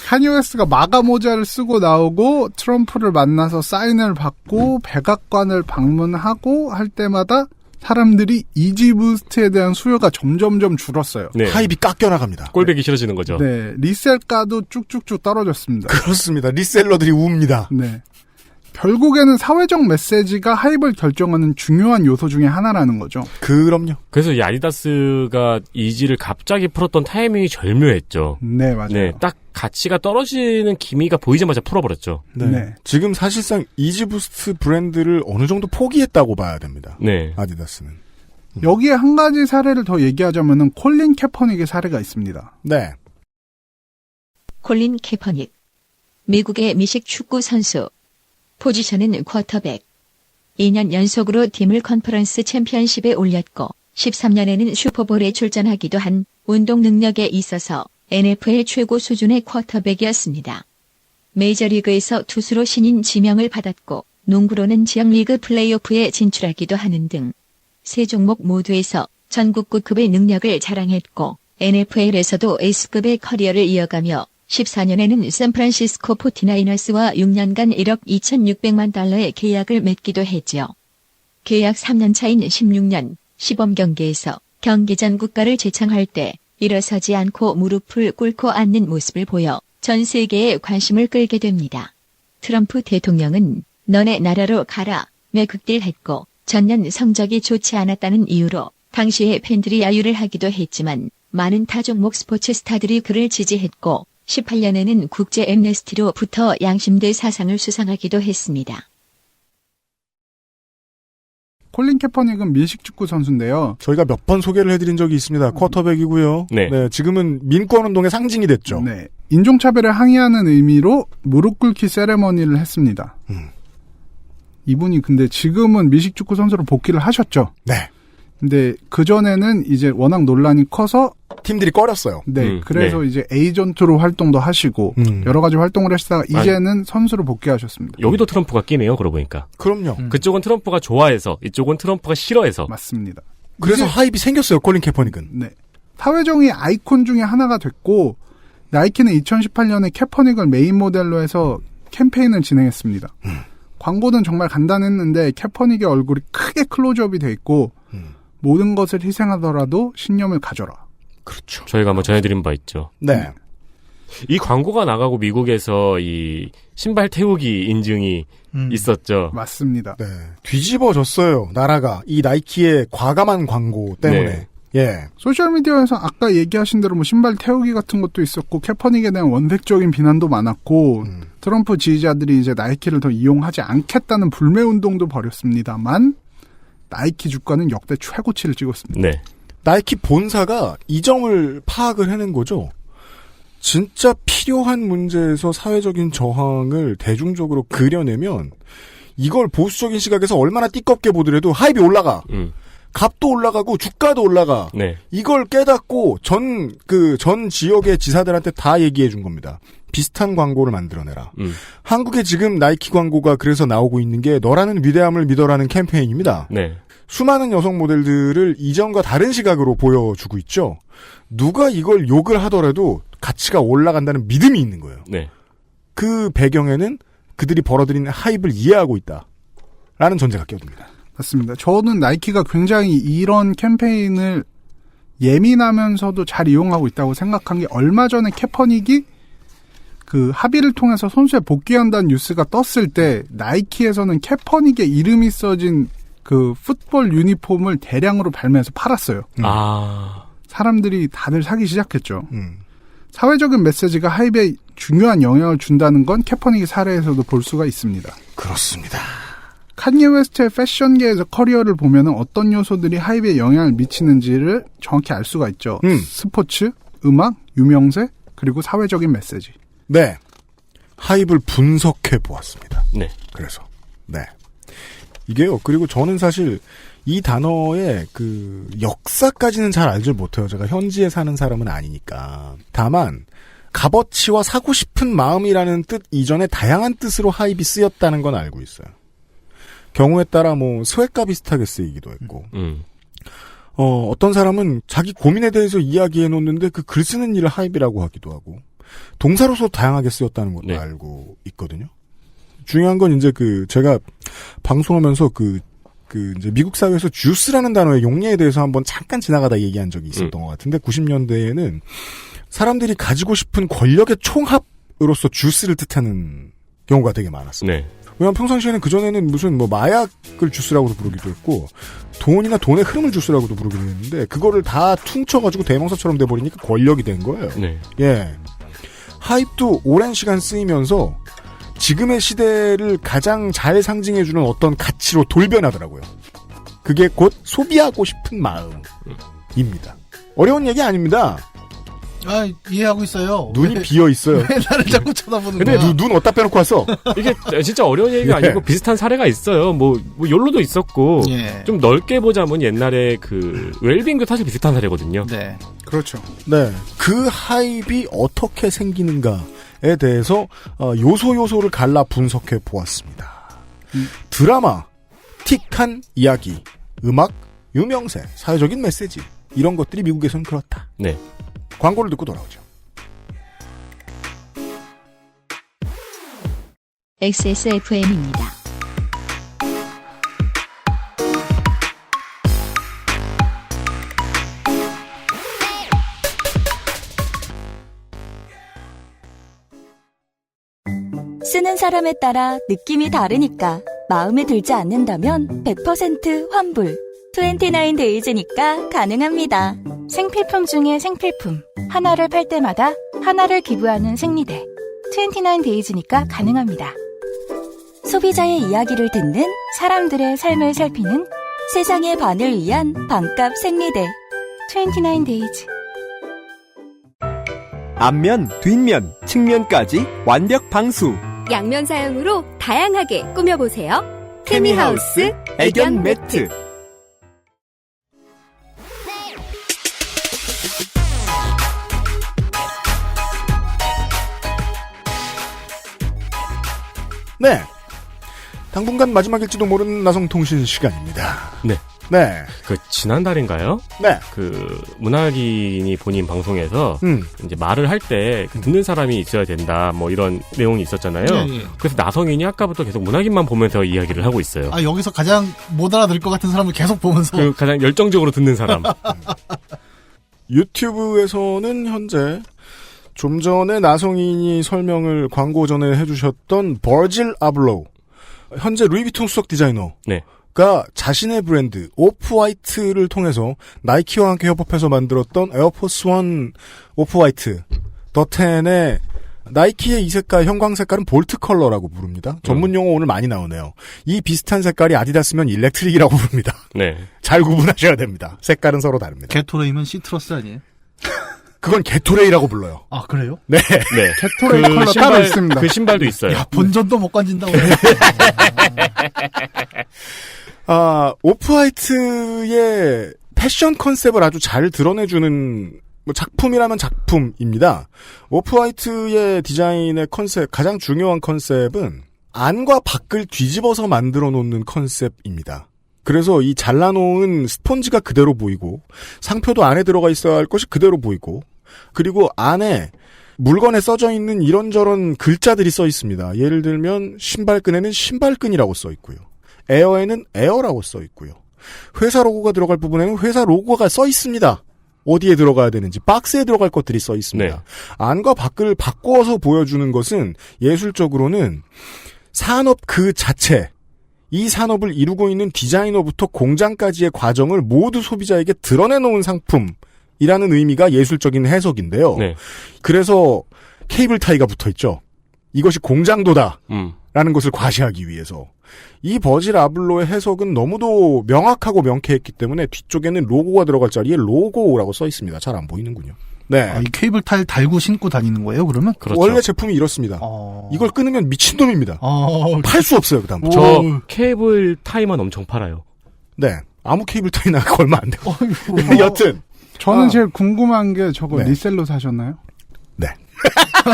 카니 웨스트가 마가 모자를 쓰고 나오고 트럼프를 만나서 사인을 받고 백악관을 방문하고 할 때마다 사람들이 이지부스트에 대한 수요가 점점점 줄었어요. 네. 하이비 깎여나갑니다. 꼴배기 싫어지는 거죠. 네, 리셀가도 쭉쭉쭉 떨어졌습니다. 그렇습니다. 리셀러들이 웁니다. 네. 결국에는 사회적 메시지가 하이브를 결정하는 중요한 요소 중에 하나라는 거죠. 그럼요. 그래서 이 아디다스가 이지를 갑자기 풀었던 타이밍이 절묘했죠. 네, 맞아요. 네, 딱 가치가 떨어지는 기미가 보이자마자 풀어버렸죠. 네. 네. 지금 사실상 이지부스트 브랜드를 어느 정도 포기했다고 봐야 됩니다. 네. 아디다스는. 여기에 한 가지 사례를 더 얘기하자면은 콜린 캐퍼닉의 사례가 있습니다. 네. 콜린 캐퍼닉. 미국의 미식 축구 선수. 포지션은 쿼터백. 2년 연속으로 팀을 컨퍼런스 챔피언십에 올렸고 13년에는 슈퍼볼에 출전하기도 한 운동 능력에 있어서 NFL 최고 수준의 쿼터백이었습니다. 메이저리그에서 투수로 신인 지명을 받았고 농구로는 지역리그 플레이오프에 진출하기도 하는 등 세 종목 모두에서 전국구급의 능력을 자랑했고 NFL에서도 에이스급의 커리어를 이어가며 14년에는 샌프란시스코 49너스와 6년간 1억 2,600만 달러의 계약을 맺기도 했죠. 계약 3년 차인 16년 시범경기에서 경기 전 국가를 제창할 때 일어서지 않고 무릎을 꿇고 앉는 모습을 보여 전 세계의 관심을 끌게 됩니다. 트럼프 대통령은 너네 나라로 가라 며 극딜했고 전년 성적이 좋지 않았다는 이유로 당시에 팬들이 야유를 하기도 했지만 많은 타 종목 스포츠 스타들이 그를 지지했고 18년에는 국제 엠네스티로부터 양심대 사상을 수상하기도 했습니다. 콜린 캐퍼닉은 밀식축구 선수인데요. 저희가 몇 번 소개를 해드린 적이 있습니다. 쿼터백이고요. 네. 네. 지금은 민권운동의 상징이 됐죠. 네. 인종차별을 항의하는 의미로 무릎 꿇기 세레머니를 했습니다. 이분이 근데 지금은 밀식축구 선수로 복귀를 하셨죠. 네. 근데 그전에는 이제 워낙 논란이 커서 팀들이 꺼렸어요. 네. 그래서 이제 에이전트로 활동도 하시고 여러 가지 활동을 하시다가 이제는 선수로 복귀하셨습니다. 여기도 트럼프가 끼네요. 그러고 보니까. 그럼요. 그쪽은 트럼프가 좋아해서 이쪽은 트럼프가 싫어해서. 맞습니다. 그래서 하이비 생겼어요. 콜린 캐퍼닉은. 네. 사회정의 아이콘 중에 하나가 됐고 나이키는 2018년에 캐퍼닉을 메인 모델로 해서 캠페인을 진행했습니다. 광고는 정말 간단했는데 캐퍼닉의 얼굴이 크게 클로즈업이 돼 있고 모든 것을 희생하더라도 신념을 가져라. 그렇죠. 저희가 한번 전해드린 바 있죠. 네. 이 광고가 나가고 미국에서 이 신발 태우기 인증이 있었죠. 맞습니다. 네. 뒤집어졌어요. 나라가 이 나이키의 과감한 광고 때문에. 네. 예. 소셜미디어에서 아까 얘기하신 대로 뭐 신발 태우기 같은 것도 있었고 캐퍼닉에 대한 원색적인 비난도 많았고 트럼프 지지자들이 이제 나이키를 더 이용하지 않겠다는 불매운동도 벌였습니다만 나이키 주가는 역대 최고치를 찍었습니다. 네. 나이키 본사가 이 점을 파악을 해낸 거죠. 진짜 필요한 문제에서 사회적인 저항을 대중적으로 그려내면 이걸 보수적인 시각에서 얼마나 띠껍게 보더라도 하입이 올라가. 값도 올라가고 주가도 올라가. 네. 이걸 깨닫고 전 지역의 지사들한테 다 얘기해 준 겁니다. 비슷한 광고를 만들어내라. 한국에 지금 나이키 광고가 그래서 나오고 있는 게 너라는 위대함을 믿어라는 캠페인입니다. 네. 수많은 여성 모델들을 이전과 다른 시각으로 보여주고 있죠. 누가 이걸 욕을 하더라도 가치가 올라간다는 믿음이 있는 거예요. 네. 그 배경에는 그들이 벌어들이는 하입을 이해하고 있다. 라는 전제가 껴듭니다. 맞습니다. 저는 나이키가 굉장히 이런 캠페인을 예민하면서도 잘 이용하고 있다고 생각한 게 얼마 전에 캐퍼닉이 그 합의를 통해서 선수에 복귀한다는 뉴스가 떴을 때 나이키에서는 캐퍼닉의 이름이 써진 그 풋볼 유니폼을 대량으로 발매해서 팔았어요. 사람들이 다들 사기 시작했죠. 사회적인 메시지가 하입에 중요한 영향을 준다는 건 캐퍼닉의 사례에서도 볼 수가 있습니다. 그렇습니다. 칸예 웨스트의 패션계에서 커리어를 보면은 어떤 요소들이 하입에 영향을 미치는지를 정확히 알 수가 있죠. 스포츠, 음악, 유명세, 그리고 사회적인 메시지. 네. 하입을 분석해 보았습니다. 네. 그래서. 네. 이게요. 그리고 저는 사실 이 단어의 그 역사까지는 잘 알지 못해요. 제가 현지에 사는 사람은 아니니까. 다만 값어치와 사고 싶은 마음이라는 뜻 이전에 다양한 뜻으로 하입이 쓰였다는 건 알고 있어요. 경우에 따라 뭐 스웨가 비슷하게 쓰이기도 했고. 어떤 사람은 자기 고민에 대해서 이야기해 놓는데 그 글 쓰는 일을 하입이라고 하기도 하고. 동사로서 다양하게 쓰였다는 것도 네. 알고 있거든요. 중요한 건 이제 제가 방송하면서 이제 미국 사회에서 주스라는 단어의 용례에 대해서 한번 잠깐 지나가다 얘기한 적이 있었던 것 같은데 90년대에는 사람들이 가지고 싶은 권력의 총합으로서 주스를 뜻하는 경우가 되게 많았어요. 네. 왜냐면 평상시에는 그전에는 무슨 마약을 주스라고도 부르기도 했고 돈이나 돈의 흐름을 주스라고도 부르기도 했는데 그거를 다 퉁쳐가지고 대명사처럼 돼버리니까 권력이 된 거예요. 네. 예. 하입도 오랜 시간 쓰이면서 지금의 시대를 가장 잘 상징해주는 어떤 가치로 돌변하더라고요. 그게 곧 소비하고 싶은 마음입니다. 어려운 얘기 아닙니다. 이해하고 있어요. 눈이 비어 있어요. 왜 나를 자꾸 쳐다보는 근데 거야? 눈 어디다 빼놓고 왔어? 이게 진짜 어려운 얘기가 예. 아니고 비슷한 사례가 있어요. 뭐 욜로도 있었고 예. 좀 넓게 보자면 옛날에 그 웰빙도 사실 비슷한 사례거든요. 네. 그렇죠. 네. 그 하입이 어떻게 생기는가에 대해서 요소를 갈라 분석해 보았습니다. 드라마, 틱한 이야기, 음악, 유명세, 사회적인 메시지 이런 것들이 미국에서는 그렇다. 네. 광고를 듣고 돌아오죠. XSFM입니다. 쓰는 사람에 따라 느낌이 다르니까 마음에 들지 않는다면 100% 환불. 29데이즈니까 가능합니다. 생필품 중에 생필품. 하나를 팔 때마다 하나를 기부하는 생리대. 29데이즈니까 가능합니다. 소비자의 이야기를 듣는 사람들의 삶을 살피는 세상의 반을 위한 반값 생리대. 29데이즈. 앞면, 뒷면, 측면까지 완벽 방수. 양면 사용으로 다양하게 꾸며보세요. 케미하우스 애견 매트. 네. 당분간 마지막일지도 모르는 나성통신 시간입니다. 네. 네. 그 지난달인가요? 네. 그 문학인이 본인 방송에서 이제 말을 할 때 듣는 사람이 있어야 된다. 뭐 이런 내용이 있었잖아요. 예. 그래서 나성인이 아까부터 계속 문학인만 보면서 이야기를 하고 있어요. 여기서 가장 못 알아들 것 같은 사람을 계속 보면서 그 가장 열정적으로 듣는 사람. 유튜브에서는 현재 좀 전에 나성인이 설명을 광고 전에 해주셨던 버질 아블로우, 현재 루이비통 수석 디자이너가 네. 자신의 브랜드 오프화이트를 통해서 나이키와 함께 협업해서 만들었던 에어포스 원 오프화이트 더10의 나이키의 이 색깔, 형광 색깔은 볼트 컬러라고 부릅니다. 전문 용어 오늘 많이 나오네요. 이 비슷한 색깔이 아디다스면 일렉트릭이라고 부릅니다. 네. 잘 구분하셔야 됩니다. 색깔은 서로 다릅니다. 게토레이면 시트러스 아니에요? 그건 게토레이라고 불러요. 아, 그래요? 네. 네. 게토레이 컬러 따로 있습니다. 그 신발도 있어요. 야, 본전도 못 건진다고. 오프화이트의 패션 컨셉을 아주 잘 드러내주는 작품이라면 작품입니다. 오프화이트의 디자인의 컨셉, 가장 중요한 컨셉은 안과 밖을 뒤집어서 만들어 놓는 컨셉입니다. 그래서 이 잘라놓은 스폰지가 그대로 보이고 상표도 안에 들어가 있어야 할 것이 그대로 보이고 그리고 안에 물건에 써져 있는 이런저런 글자들이 써 있습니다. 예를 들면 신발끈에는 신발끈이라고 써 있고요. 에어에는 에어라고 써 있고요. 회사 로고가 들어갈 부분에는 회사 로고가 써 있습니다. 어디에 들어가야 되는지 박스에 들어갈 것들이 써 있습니다. 네. 안과 밖을 바꿔서 보여주는 것은 예술적으로는 산업 그 자체, 이 산업을 이루고 있는 디자이너부터 공장까지의 과정을 모두 소비자에게 드러내놓은 상품이라는 의미가 예술적인 해석인데요. 네. 그래서 케이블 타이가 붙어있죠. 이것이 공장도다 라는 것을 과시하기 위해서. 이 버질 아블로의 해석은 너무도 명확하고 명쾌했기 때문에 뒤쪽에는 로고가 들어갈 자리에 로고라고 써 있습니다. 잘 안 보이는군요. 네. 아, 이 케이블 타일 달고 신고 다니는 거예요, 그러면? 그렇죠. 원래 제품이 이렇습니다. 이걸 끊으면 미친놈입니다. 팔 수 없어요, 그 다음부터. 저 케이블 타이만 엄청 팔아요. 네. 아무 케이블 타이나 얼마 안 되고. 여튼. 저는 제일 궁금한 게 저거 네. 리셀로 사셨나요? 네.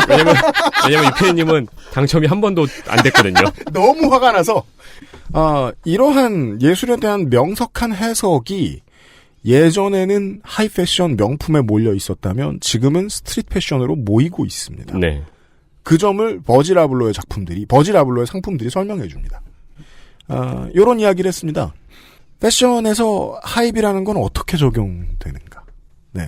왜냐면 유피디님은 당첨이 한 번도 안 됐거든요. 너무 화가 나서. 이러한 예술에 대한 명석한 해석이 예전에는 하이패션 명품에 몰려 있었다면 지금은 스트릿 패션으로 모이고 있습니다. 네. 그 점을 버질 아블로의 상품들이 설명해 줍니다. 요런 이야기를 했습니다. 패션에서 하이브라는 건 어떻게 적용되는가? 네.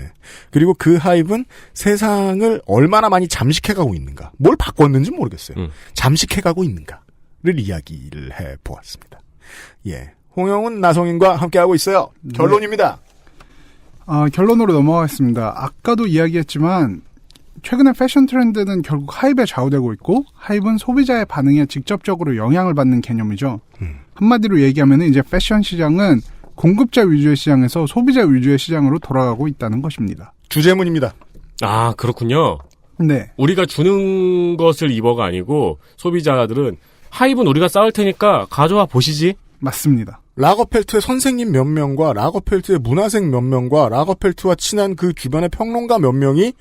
그리고 그 하이브는 세상을 얼마나 많이 잠식해가고 있는가? 뭘 바꿨는지 모르겠어요. 잠식해가고 있는가를 이야기를 해보았습니다. 예. 홍영훈 나성인과 함께하고 있어요. 결론입니다. 결론으로 넘어가겠습니다. 아까도 이야기했지만 최근의 패션 트렌드는 결국 하이브에 좌우되고 있고 하이브는 소비자의 반응에 직접적으로 영향을 받는 개념이죠. 한마디로 얘기하면 이제 패션 시장은 공급자 위주의 시장에서 소비자 위주의 시장으로 돌아가고 있다는 것입니다. 주제문입니다. 아, 그렇군요. 네. 우리가 주는 것을 입어가 아니고 소비자들은 하이브는 우리가 쌓을 테니까 가져와 보시지. 맞습니다. 라거펠트의 선생님 몇 명과 라거펠트의 문화생 몇 명과 라거펠트와 친한 그 주변의 평론가 몇 명이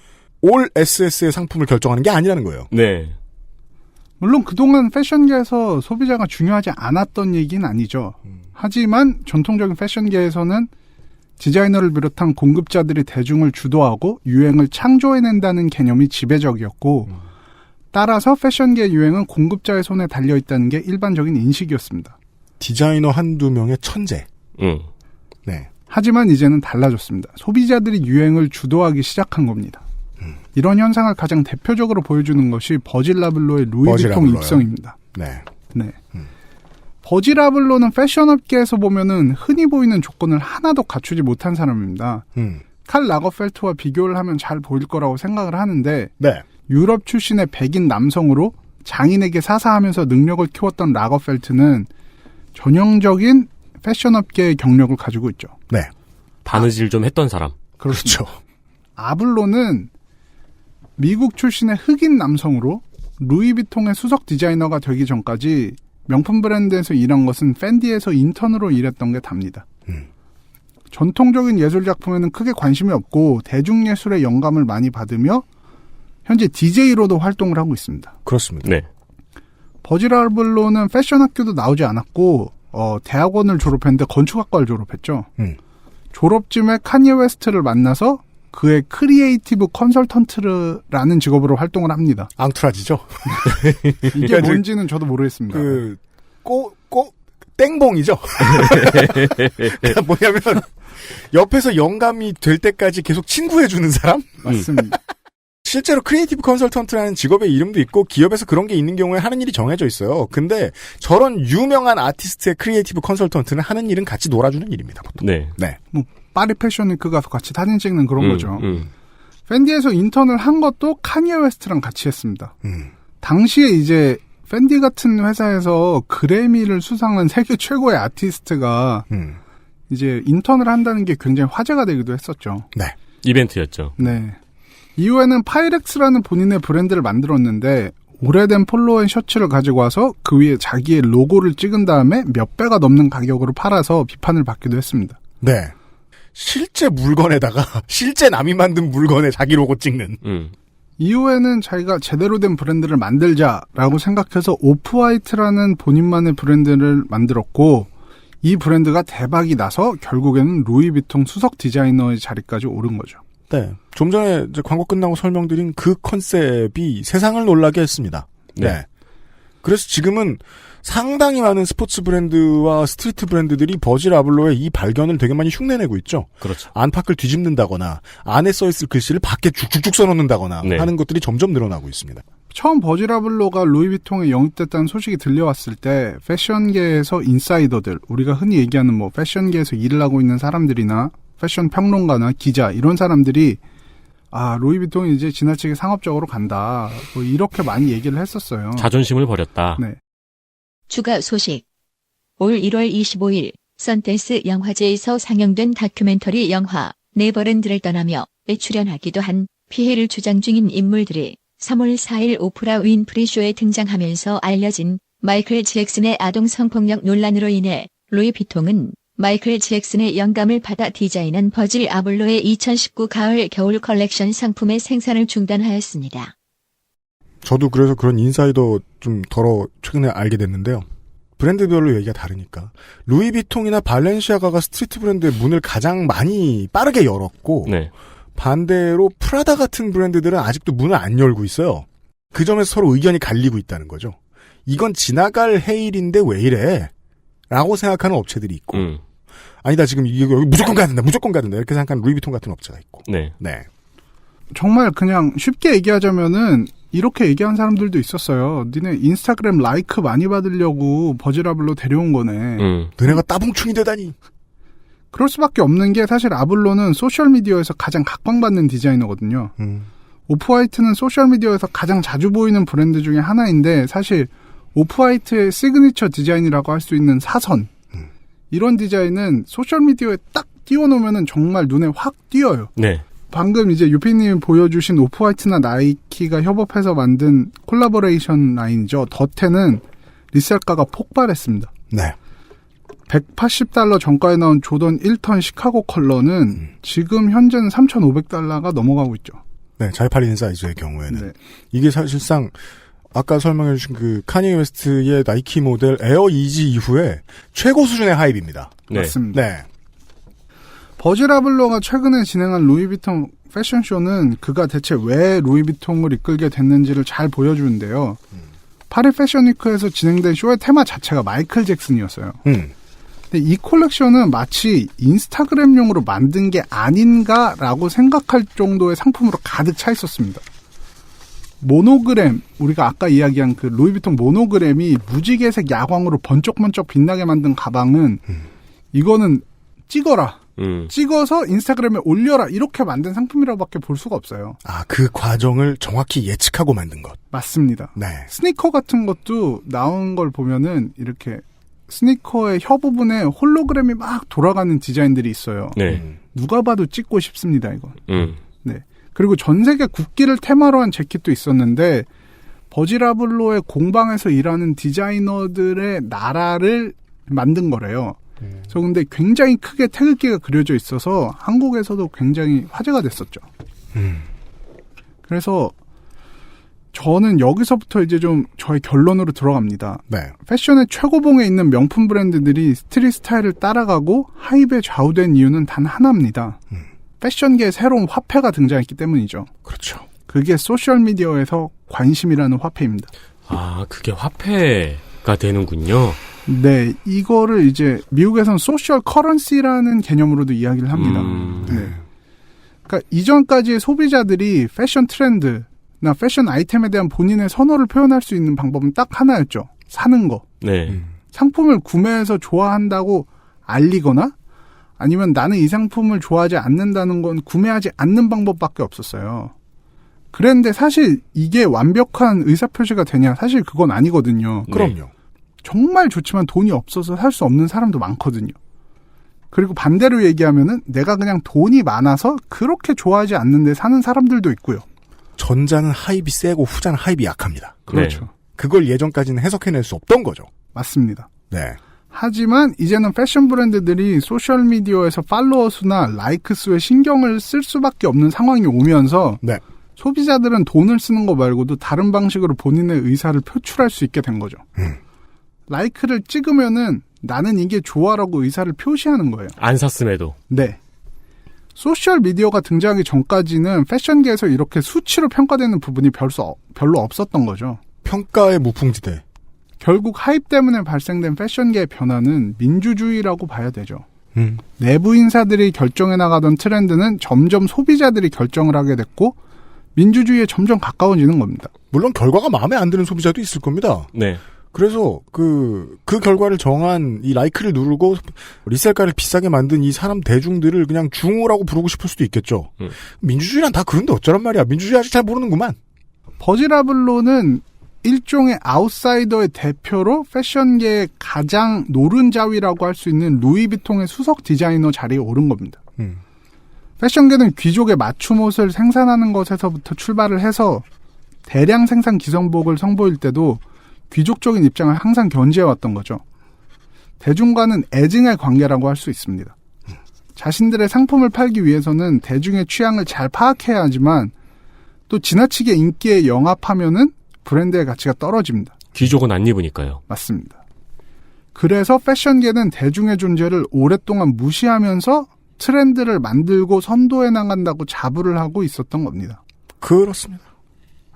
올 SS의 상품을 결정하는 게 아니라는 거예요. 네. 물론 그동안 패션계에서 소비자가 중요하지 않았던 얘기는 아니죠. 하지만 전통적인 패션계에서는 디자이너를 비롯한 공급자들이 대중을 주도하고 유행을 창조해낸다는 개념이 지배적이었고 따라서 패션계의 유행은 공급자의 손에 달려있다는 게 일반적인 인식이었습니다. 디자이너 한두 명의 천재. 네. 하지만 이제는 달라졌습니다. 소비자들이 유행을 주도하기 시작한 겁니다. 이런 현상을 가장 대표적으로 보여주는 것이 버질 아블로의 루이비통 입성입니다. 네. 네. 버질 아블로는 패션업계에서 보면은 흔히 보이는 조건을 하나도 갖추지 못한 사람입니다. 칼 라거펠트와 비교를 하면 잘 보일 거라고 생각을 하는데 네. 유럽 출신의 백인 남성으로 장인에게 사사하면서 능력을 키웠던 라거펠트는 전형적인 패션업계의 경력을 가지고 있죠. 네. 바느질 좀 했던 사람. 그렇죠. 아블로는 미국 출신의 흑인 남성으로 루이비통의 수석 디자이너가 되기 전까지 명품 브랜드에서 일한 것은 팬디에서 인턴으로 일했던 게 답니다. 전통적인 예술 작품에는 크게 관심이 없고 대중예술의 영감을 많이 받으며 현재 DJ로도 활동을 하고 있습니다. 그렇습니다. 네. 버질 아블로는 패션 학교도 나오지 않았고 대학원을 졸업했는데 건축학과를 졸업했죠. 졸업쯤에 카니에 웨스트를 만나서 그의 크리에이티브 컨설턴트라는 직업으로 활동을 합니다. 앙투라지죠? 이게 그러니까 뭔지는 저도 모르겠습니다. 땡봉이죠? 그러니까 뭐냐면, 옆에서 영감이 될 때까지 계속 친구해주는 사람? 맞습니다. 실제로 크리에이티브 컨설턴트라는 직업의 이름도 있고 기업에서 그런 게 있는 경우에 하는 일이 정해져 있어요. 근데 저런 유명한 아티스트의 크리에이티브 컨설턴트는 하는 일은 같이 놀아주는 일입니다. 보통. 네. 네. 뭐 파리 패션위크 가서 같이 사진 찍는 그런 거죠. 팬디에서 인턴을 한 것도 카니에 웨스트랑 같이 했습니다. 당시에 이제 팬디 같은 회사에서 그래미를 수상한 세계 최고의 아티스트가 이제 인턴을 한다는 게 굉장히 화제가 되기도 했었죠. 네. 이벤트였죠. 네. 이후에는 파이렉스라는 본인의 브랜드를 만들었는데 오래된 폴로앤 셔츠를 가지고 와서 그 위에 자기의 로고를 찍은 다음에 몇 배가 넘는 가격으로 팔아서 비판을 받기도 했습니다. 네. 실제 물건에다가 실제 남이 만든 물건에 자기 로고 찍는. 이후에는 자기가 제대로 된 브랜드를 만들자라고 생각해서 오프화이트라는 본인만의 브랜드를 만들었고 이 브랜드가 대박이 나서 결국에는 루이비통 수석 디자이너의 자리까지 오른 거죠. 네. 좀 전에 이제 광고 끝나고 설명드린 그 컨셉이 세상을 놀라게 했습니다. 네. 그래서 지금은 상당히 많은 스포츠 브랜드와 스트리트 브랜드들이 버질 아블로의 이 발견을 되게 많이 흉내내고 있죠. 그렇죠. 안팎을 뒤집는다거나 안에 써있을 글씨를 밖에 쭉쭉쭉 써놓는다거나 네. 하는 것들이 점점 늘어나고 있습니다. 처음 버질 아블로가 루이비통에 영입됐다는 소식이 들려왔을 때 패션계에서 인사이더들, 우리가 흔히 얘기하는 뭐 패션계에서 일을 하고 있는 사람들이나 패션 평론가나 기자 이런 사람들이 아 루이비통이 이제 지나치게 상업적으로 간다 뭐 이렇게 많이 얘기를 했었어요. 자존심을 버렸다. 네. 추가 소식. 올 1월 25일 선댄스 영화제에서 상영된 다큐멘터리 영화 네버랜드를 떠나며에 출연하기도 한 피해를 주장 중인 인물들이 3월 4일 오프라 윈프리 쇼에 등장하면서 알려진 마이클 잭슨의 아동 성폭력 논란으로 인해 루이비통은 마이클 잭슨의 영감을 받아 디자인한 버질 아블로의 2019 가을 겨울 컬렉션 상품의 생산을 중단하였습니다. 저도 그래서 그런 인사이더 좀 덜어 최근에 알게 됐는데요. 브랜드별로 얘기가 다르니까. 루이비통이나 발렌시아가가 스트리트 브랜드의 문을 가장 많이 빠르게 열었고 네. 반대로 프라다 같은 브랜드들은 아직도 문을 안 열고 있어요. 그 점에서 서로 의견이 갈리고 있다는 거죠. 이건 지나갈 해일인데 왜 이래? 라고 생각하는 업체들이 있고 아니다 지금 이거 여기 무조건 가야 된다 이렇게 생각하는 루이비통 같은 업체가 있고 네. 정말 그냥 쉽게 얘기하자면은 이렇게 얘기한 사람들도 있었어요. 니네 인스타그램 라이크 많이 받으려고 버질 아블로 데려온 거네. 너네가 따봉충이 되다니. 그럴 수밖에 없는 게 사실 아블로는 소셜미디어에서 가장 각광받는 디자이너거든요. 오프화이트는 소셜미디어에서 가장 자주 보이는 브랜드 중에 하나인데 사실 오프화이트의 시그니처 디자인이라고 할 수 있는 사선 이런 디자인은 소셜미디어에 딱 띄워놓으면 정말 눈에 확 띄어요. 네. 방금 이제 유피님이 보여주신 오프화이트나 나이키가 협업해서 만든 콜라보레이션 라인이죠. 더텐은 리셀가가 폭발했습니다. 네. $180 정가에 나온 조던 1턴 시카고 컬러는 지금 현재는 $3,500가 넘어가고 있죠. 네, 잘 팔리는 사이즈의 경우에는. 이게 사실상 아까 설명해 주신 그 카니에 웨스트의 나이키 모델 에어 이지 이후에 최고 수준의 하입입니다. 네. 맞습니다. 네. 버질 아블로가 최근에 진행한 루이비통 패션쇼는 그가 대체 왜 루이비통을 이끌게 됐는지를 잘 보여주는데요. 파리 패션위크에서 진행된 쇼의 테마 자체가 마이클 잭슨이었어요. 근데 이 콜렉션은 마치 인스타그램용으로 만든 게 아닌가라고 생각할 정도의 상품으로 가득 차 있었습니다. 모노그램, 우리가 아까 이야기한 그 루이비통 모노그램이 무지개색 야광으로 번쩍번쩍 빛나게 만든 가방은 이거는 찍어라. 찍어서 인스타그램에 올려라. 이렇게 만든 상품이라고밖에 볼 수가 없어요. 아, 그 과정을 정확히 예측하고 만든 것. 맞습니다. 네. 스니커 같은 것도 나온 걸 보면은 이렇게 스니커의 혀 부분에 홀로그램이 막 돌아가는 디자인들이 있어요. 네. 누가 봐도 찍고 싶습니다, 이거. 네. 그리고 전 세계 국기를 테마로 한 재킷도 있었는데 버질 아블로의 공방에서 일하는 디자이너들의 나라를 만든 거래요. 그래서 근데 굉장히 크게 태극기가 그려져 있어서 한국에서도 굉장히 화제가 됐었죠. 그래서 저는 여기서부터 이제 좀 저의 결론으로 들어갑니다. 네. 패션의 최고봉에 있는 명품 브랜드들이 스트릿 스타일을 따라가고 하입에 좌우된 이유는 단 하나입니다. 패션계에 새로운 화폐가 등장했기 때문이죠. 그렇죠. 그게 소셜미디어에서 관심이라는 화폐입니다. 아, 그게 화폐가 되는군요. 네, 이거를 이제 미국에서는 소셜 커런시라는 개념으로도 이야기를 합니다. 네. 그러니까 이전까지의 소비자들이 패션 트렌드나 패션 아이템에 대한 본인의 선호를 표현할 수 있는 방법은 딱 하나였죠. 사는 거. 네. 상품을 구매해서 좋아한다고 알리거나 아니면 나는 이 상품을 좋아하지 않는다는 건 구매하지 않는 방법밖에 없었어요. 그런데 사실 이게 완벽한 의사표시가 되냐? 사실 그건 아니거든요. 그럼요. 정말 좋지만 돈이 없어서 살 수 없는 사람도 많거든요. 그리고 반대로 얘기하면은 내가 그냥 돈이 많아서 그렇게 좋아하지 않는데 사는 사람들도 있고요. 전자는 하입이 세고 후자는 하입이 약합니다. 그렇죠. 네. 그걸 예전까지는 해석해낼 수 없던 거죠. 맞습니다. 네. 하지만 이제는 패션 브랜드들이 소셜미디어에서 팔로워 수나 라이크 수에 신경을 쓸 수밖에 없는 상황이 오면서 네. 소비자들은 돈을 쓰는 거 말고도 다른 방식으로 본인의 의사를 표출할 수 있게 된 거죠. 라이크를 찍으면은 나는 이게 좋아라고 의사를 표시하는 거예요. 안 샀음에도. 네. 소셜미디어가 등장하기 전까지는 패션계에서 이렇게 수치로 평가되는 부분이 별로 없었던 거죠. 평가의 무풍지대. 결국 하입 때문에 발생된 패션계의 변화는 민주주의라고 봐야 되죠. 내부 인사들이 결정해 나가던 트렌드는 점점 소비자들이 결정을 하게 됐고 민주주의에 점점 가까워지는 겁니다. 물론 결과가 마음에 안 드는 소비자도 있을 겁니다. 네. 그래서 그 결과를 정한 이 라이크를 누르고 리셀가를 비싸게 만든 이 사람 대중들을 그냥 중호라고 부르고 싶을 수도 있겠죠. 민주주의란 다 그런데 어쩌란 말이야. 민주주의 아직 잘 모르는구만. 버지라블로는 일종의 아웃사이더의 대표로 패션계의 가장 노른자위라고 할 수 있는 루이비통의 수석 디자이너 자리에 오른 겁니다. 패션계는 귀족의 맞춤 옷을 생산하는 것에서부터 출발을 해서 대량 생산 기성복을 선보일 때도 귀족적인 입장을 항상 견지해왔던 거죠. 대중과는 애증의 관계라고 할 수 있습니다. 자신들의 상품을 팔기 위해서는 대중의 취향을 잘 파악해야 하지만 또 지나치게 인기에 영합하면은 브랜드의 가치가 떨어집니다. 귀족은 안 입으니까요. 맞습니다. 그래서 패션계는 대중의 존재를 오랫동안 무시하면서 트렌드를 만들고 선도해 나간다고 자부를 하고 있었던 겁니다. 그렇습니다.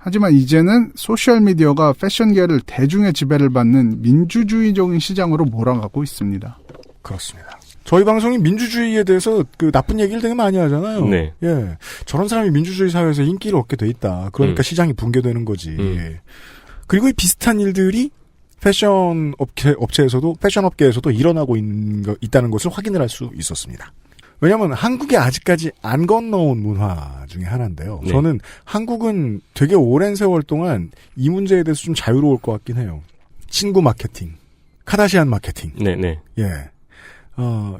하지만 이제는 소셜미디어가 패션계를 대중의 지배를 받는 민주주의적인 시장으로 몰아가고 있습니다. 그렇습니다. 저희 방송이 민주주의에 대해서 그 나쁜 얘기를 되게 많이 하잖아요. 네. 예. 저런 사람이 민주주의 사회에서 인기를 얻게 돼 있다. 그러니까 시장이 붕괴되는 거지. 예. 그리고 이 비슷한 일들이 패션 업체에서도, 패션 업계에서도 일어나고 있다는 것을 확인을 할 수 있었습니다. 왜냐하면 한국에 아직까지 안 건너온 문화 중에 하나인데요. 네. 저는 한국은 되게 오랜 세월 동안 이 문제에 대해서 좀 자유로울 것 같긴 해요. 친구 마케팅, 카다시안 마케팅. 네네. 예.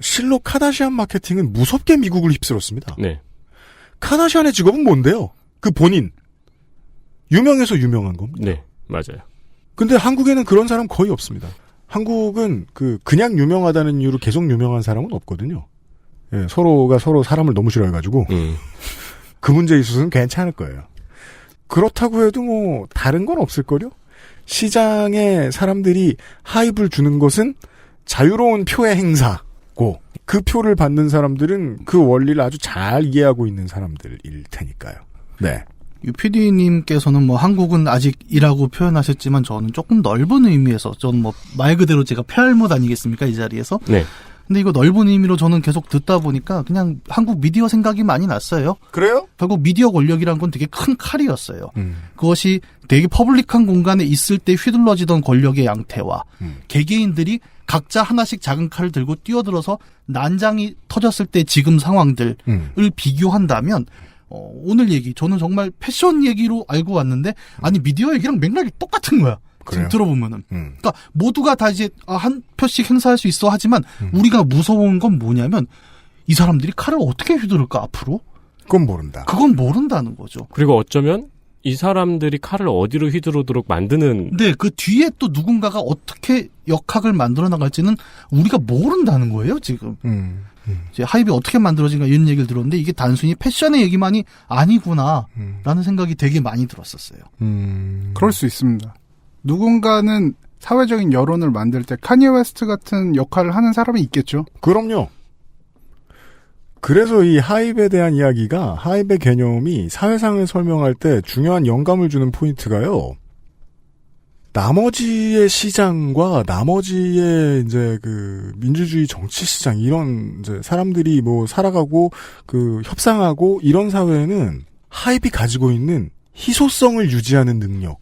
실로 카다시안 마케팅은 무섭게 미국을 휩쓸었습니다. 네. 카다시안의 직업은 뭔데요? 그 본인. 유명해서 유명한 겁니다. 네, 맞아요. 근데 한국에는 그런 사람 거의 없습니다. 한국은 그냥 유명하다는 이유로 계속 유명한 사람은 없거든요. 예, 서로가 서로 사람을 너무 싫어해가지고 그 문제에 있어서는 괜찮을 거예요. 그렇다고 해도 뭐 다른 건 없을걸요? 시장에 사람들이 하입을 주는 것은 자유로운 표의 행사고 그 표를 받는 사람들은 그 원리를 아주 잘 이해하고 있는 사람들일 테니까요. 네. 유PD님께서는 뭐 한국은 아직이라고 표현하셨지만 저는 조금 넓은 의미에서 저는 뭐 말 그대로 제가 폐할못 아니겠습니까 이 자리에서. 네. 근데 이거 넓은 의미로 저는 계속 듣다 보니까 그냥 한국 미디어 생각이 많이 났어요. 그래요? 결국 미디어 권력이란 건 되게 큰 칼이었어요. 그것이 되게 퍼블릭한 공간에 있을 때 휘둘러지던 권력의 양태와 개개인들이 각자 하나씩 작은 칼을 들고 뛰어들어서 난장이 터졌을 때 지금 상황들을 비교한다면 오늘 얘기 저는 정말 패션 얘기로 알고 왔는데 아니 미디어 얘기랑 맥락이 똑같은 거야. 지금 들어보면은. 그러니까 모두가 다 이제 한 표씩 행사할 수 있어 하지만 우리가 무서운 건 뭐냐면 이 사람들이 칼을 어떻게 휘두를까 앞으로? 그건 모른다. 그건 모른다는 거죠. 그리고 어쩌면 이 사람들이 칼을 어디로 휘두르도록 만드는. 네, 그 뒤에 또 누군가가 어떻게 역학을 만들어 나갈지는 우리가 모른다는 거예요 지금. 이제 하입이 어떻게 만들어진가 이런 얘기를 들었는데 이게 단순히 패션의 얘기만이 아니구나라는 생각이 되게 많이 들었었어요. 그럴 수 있습니다. 누군가는 사회적인 여론을 만들 때 카니에 웨스트 같은 역할을 하는 사람이 있겠죠. 그럼요. 그래서 이 하입에 대한 이야기가 하입의 개념이 사회상을 설명할 때 중요한 영감을 주는 포인트가요. 나머지의 시장과 나머지의 이제 그 민주주의 정치 시장 이런 이제 사람들이 뭐 살아가고 그 협상하고 이런 사회에는 하입이 가지고 있는 희소성을 유지하는 능력을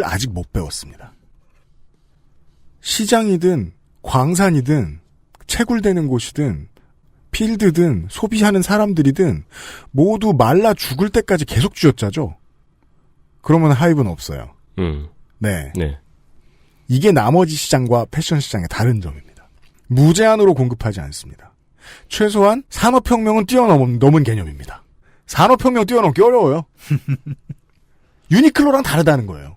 아직 못 배웠습니다. 시장이든 광산이든 채굴되는 곳이든 필드든 소비하는 사람들이든 모두 말라 죽을 때까지 계속 쥐어짜죠. 그러면 하입은 없어요. 네. 네. 이게 나머지 시장과 패션 시장의 다른 점입니다. 무제한으로 공급하지 않습니다. 최소한 산업혁명은 뛰어넘은 개념입니다. 산업혁명 뛰어넘기 어려워요. 유니클로랑 다르다는 거예요.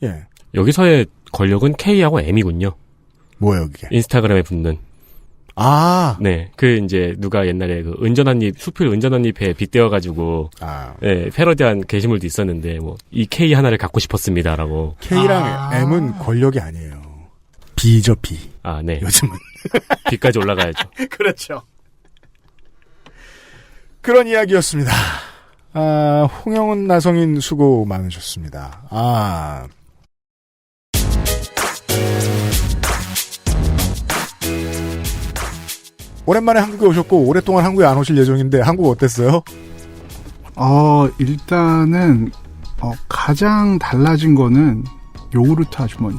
예. 여기서의 권력은 K하고 M이군요. 뭐예요, 그게? 인스타그램에 붙는. 아. 네. 이제 누가 옛날에 수필 은전한잎에 빗대어가지고. 네. 패러디한 게시물도 있었는데, 이 K 하나를 갖고 싶었습니다라고. K랑 M은 권력이 아니에요. B죠, B. 아, 네. 요즘은. B까지 올라가야죠. 그렇죠. 그런 이야기였습니다. 홍영은 나성인 수고 많으셨습니다. 오랜만에 한국에 오셨고 오랫동안 한국에 안 오실 예정인데 한국 어땠어요? 일단은 가장 달라진 거는 요구르트 아주머니.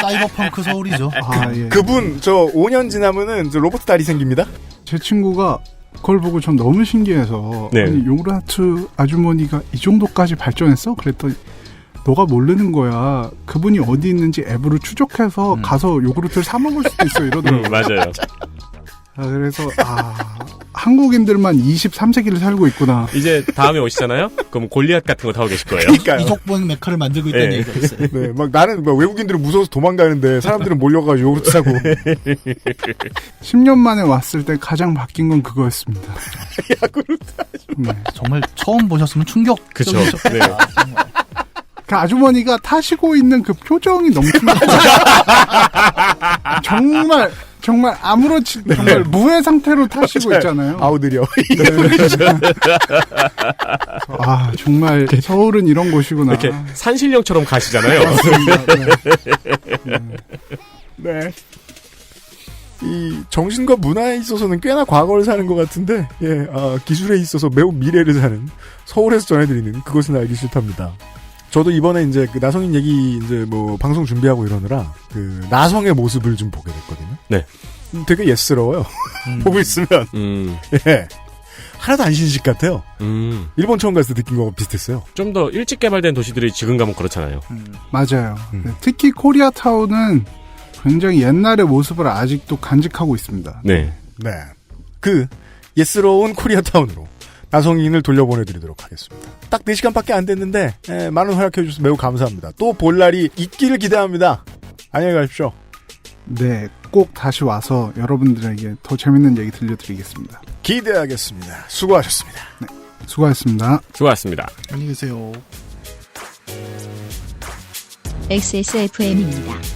사이버펑크 서울이죠. 예. 그분 5년 지나면은 로봇 다리 생깁니다. 제 친구가 그걸 보고 전 너무 신기해서 네. 아니 요구르트 아주머니가 이 정도까지 발전했어? 그랬더니 너가 모르는 거야. 그분이 어디 있는지 앱으로 추적해서 가서 요구르트를 사 먹을 수도 있어 이러더라고요. 맞아요. 그래서 한국인들만 23세기를 살고 있구나. 이제 다음에 오시잖아요? 그럼 골리앗 같은 거 타고 계실 거예요. 그러니까요. 이족보행 메카를 만들고 있다는 얘기가 있어요. 네, 나는 외국인들은 무서워서 도망가는데 사람들은 몰려가지고 요구르트 사고. 10년 만에 왔을 때 가장 바뀐 건 그거였습니다. 야구르트. 정말 처음 보셨으면 충격. 그쵸. 네. 그 아주머니가 타시고 있는 그 표정이 너무 정말 아무렇지 정말 무해 상태로 타시고 있잖아요. 아우 느려. 정말 서울은 이런 곳이구나. 이렇게 산신령처럼 가시잖아요. 네. 이 정신과 문화에 있어서는 꽤나 과거를 사는 것 같은데, 기술에 있어서 매우 미래를 사는 서울에서 전해드리는 그것은 알기 싫답니다. 저도 이번에 이제 나성인 얘기 방송 준비하고 이러느라 나성의 모습을 좀 보게 됐거든요. 네. 되게 예스러워요. 보고 있으면. 예. 하나도 안 신식 같아요. 일본 처음 갔을 때 느낀 거가 비슷했어요. 좀 더 일찍 개발된 도시들이 지금 가면 그렇잖아요. 맞아요. 네, 특히 코리아타운은 굉장히 옛날의 모습을 아직도 간직하고 있습니다. 네. 네. 예스러운 코리아타운으로 나성인을 돌려보내드리도록 하겠습니다. 딱 4시간밖에 안 됐는데 많은 허락해주셔서 매우 감사합니다. 또 볼 날이 있기를 기대합니다. 안녕히 가십시오. 네, 꼭 다시 와서 여러분들에게 더 재밌는 얘기 들려드리겠습니다. 기대하겠습니다. 수고하셨습니다. 네, 수고하셨습니다. 수고하셨습니다. 안녕히 계세요. XSFM입니다.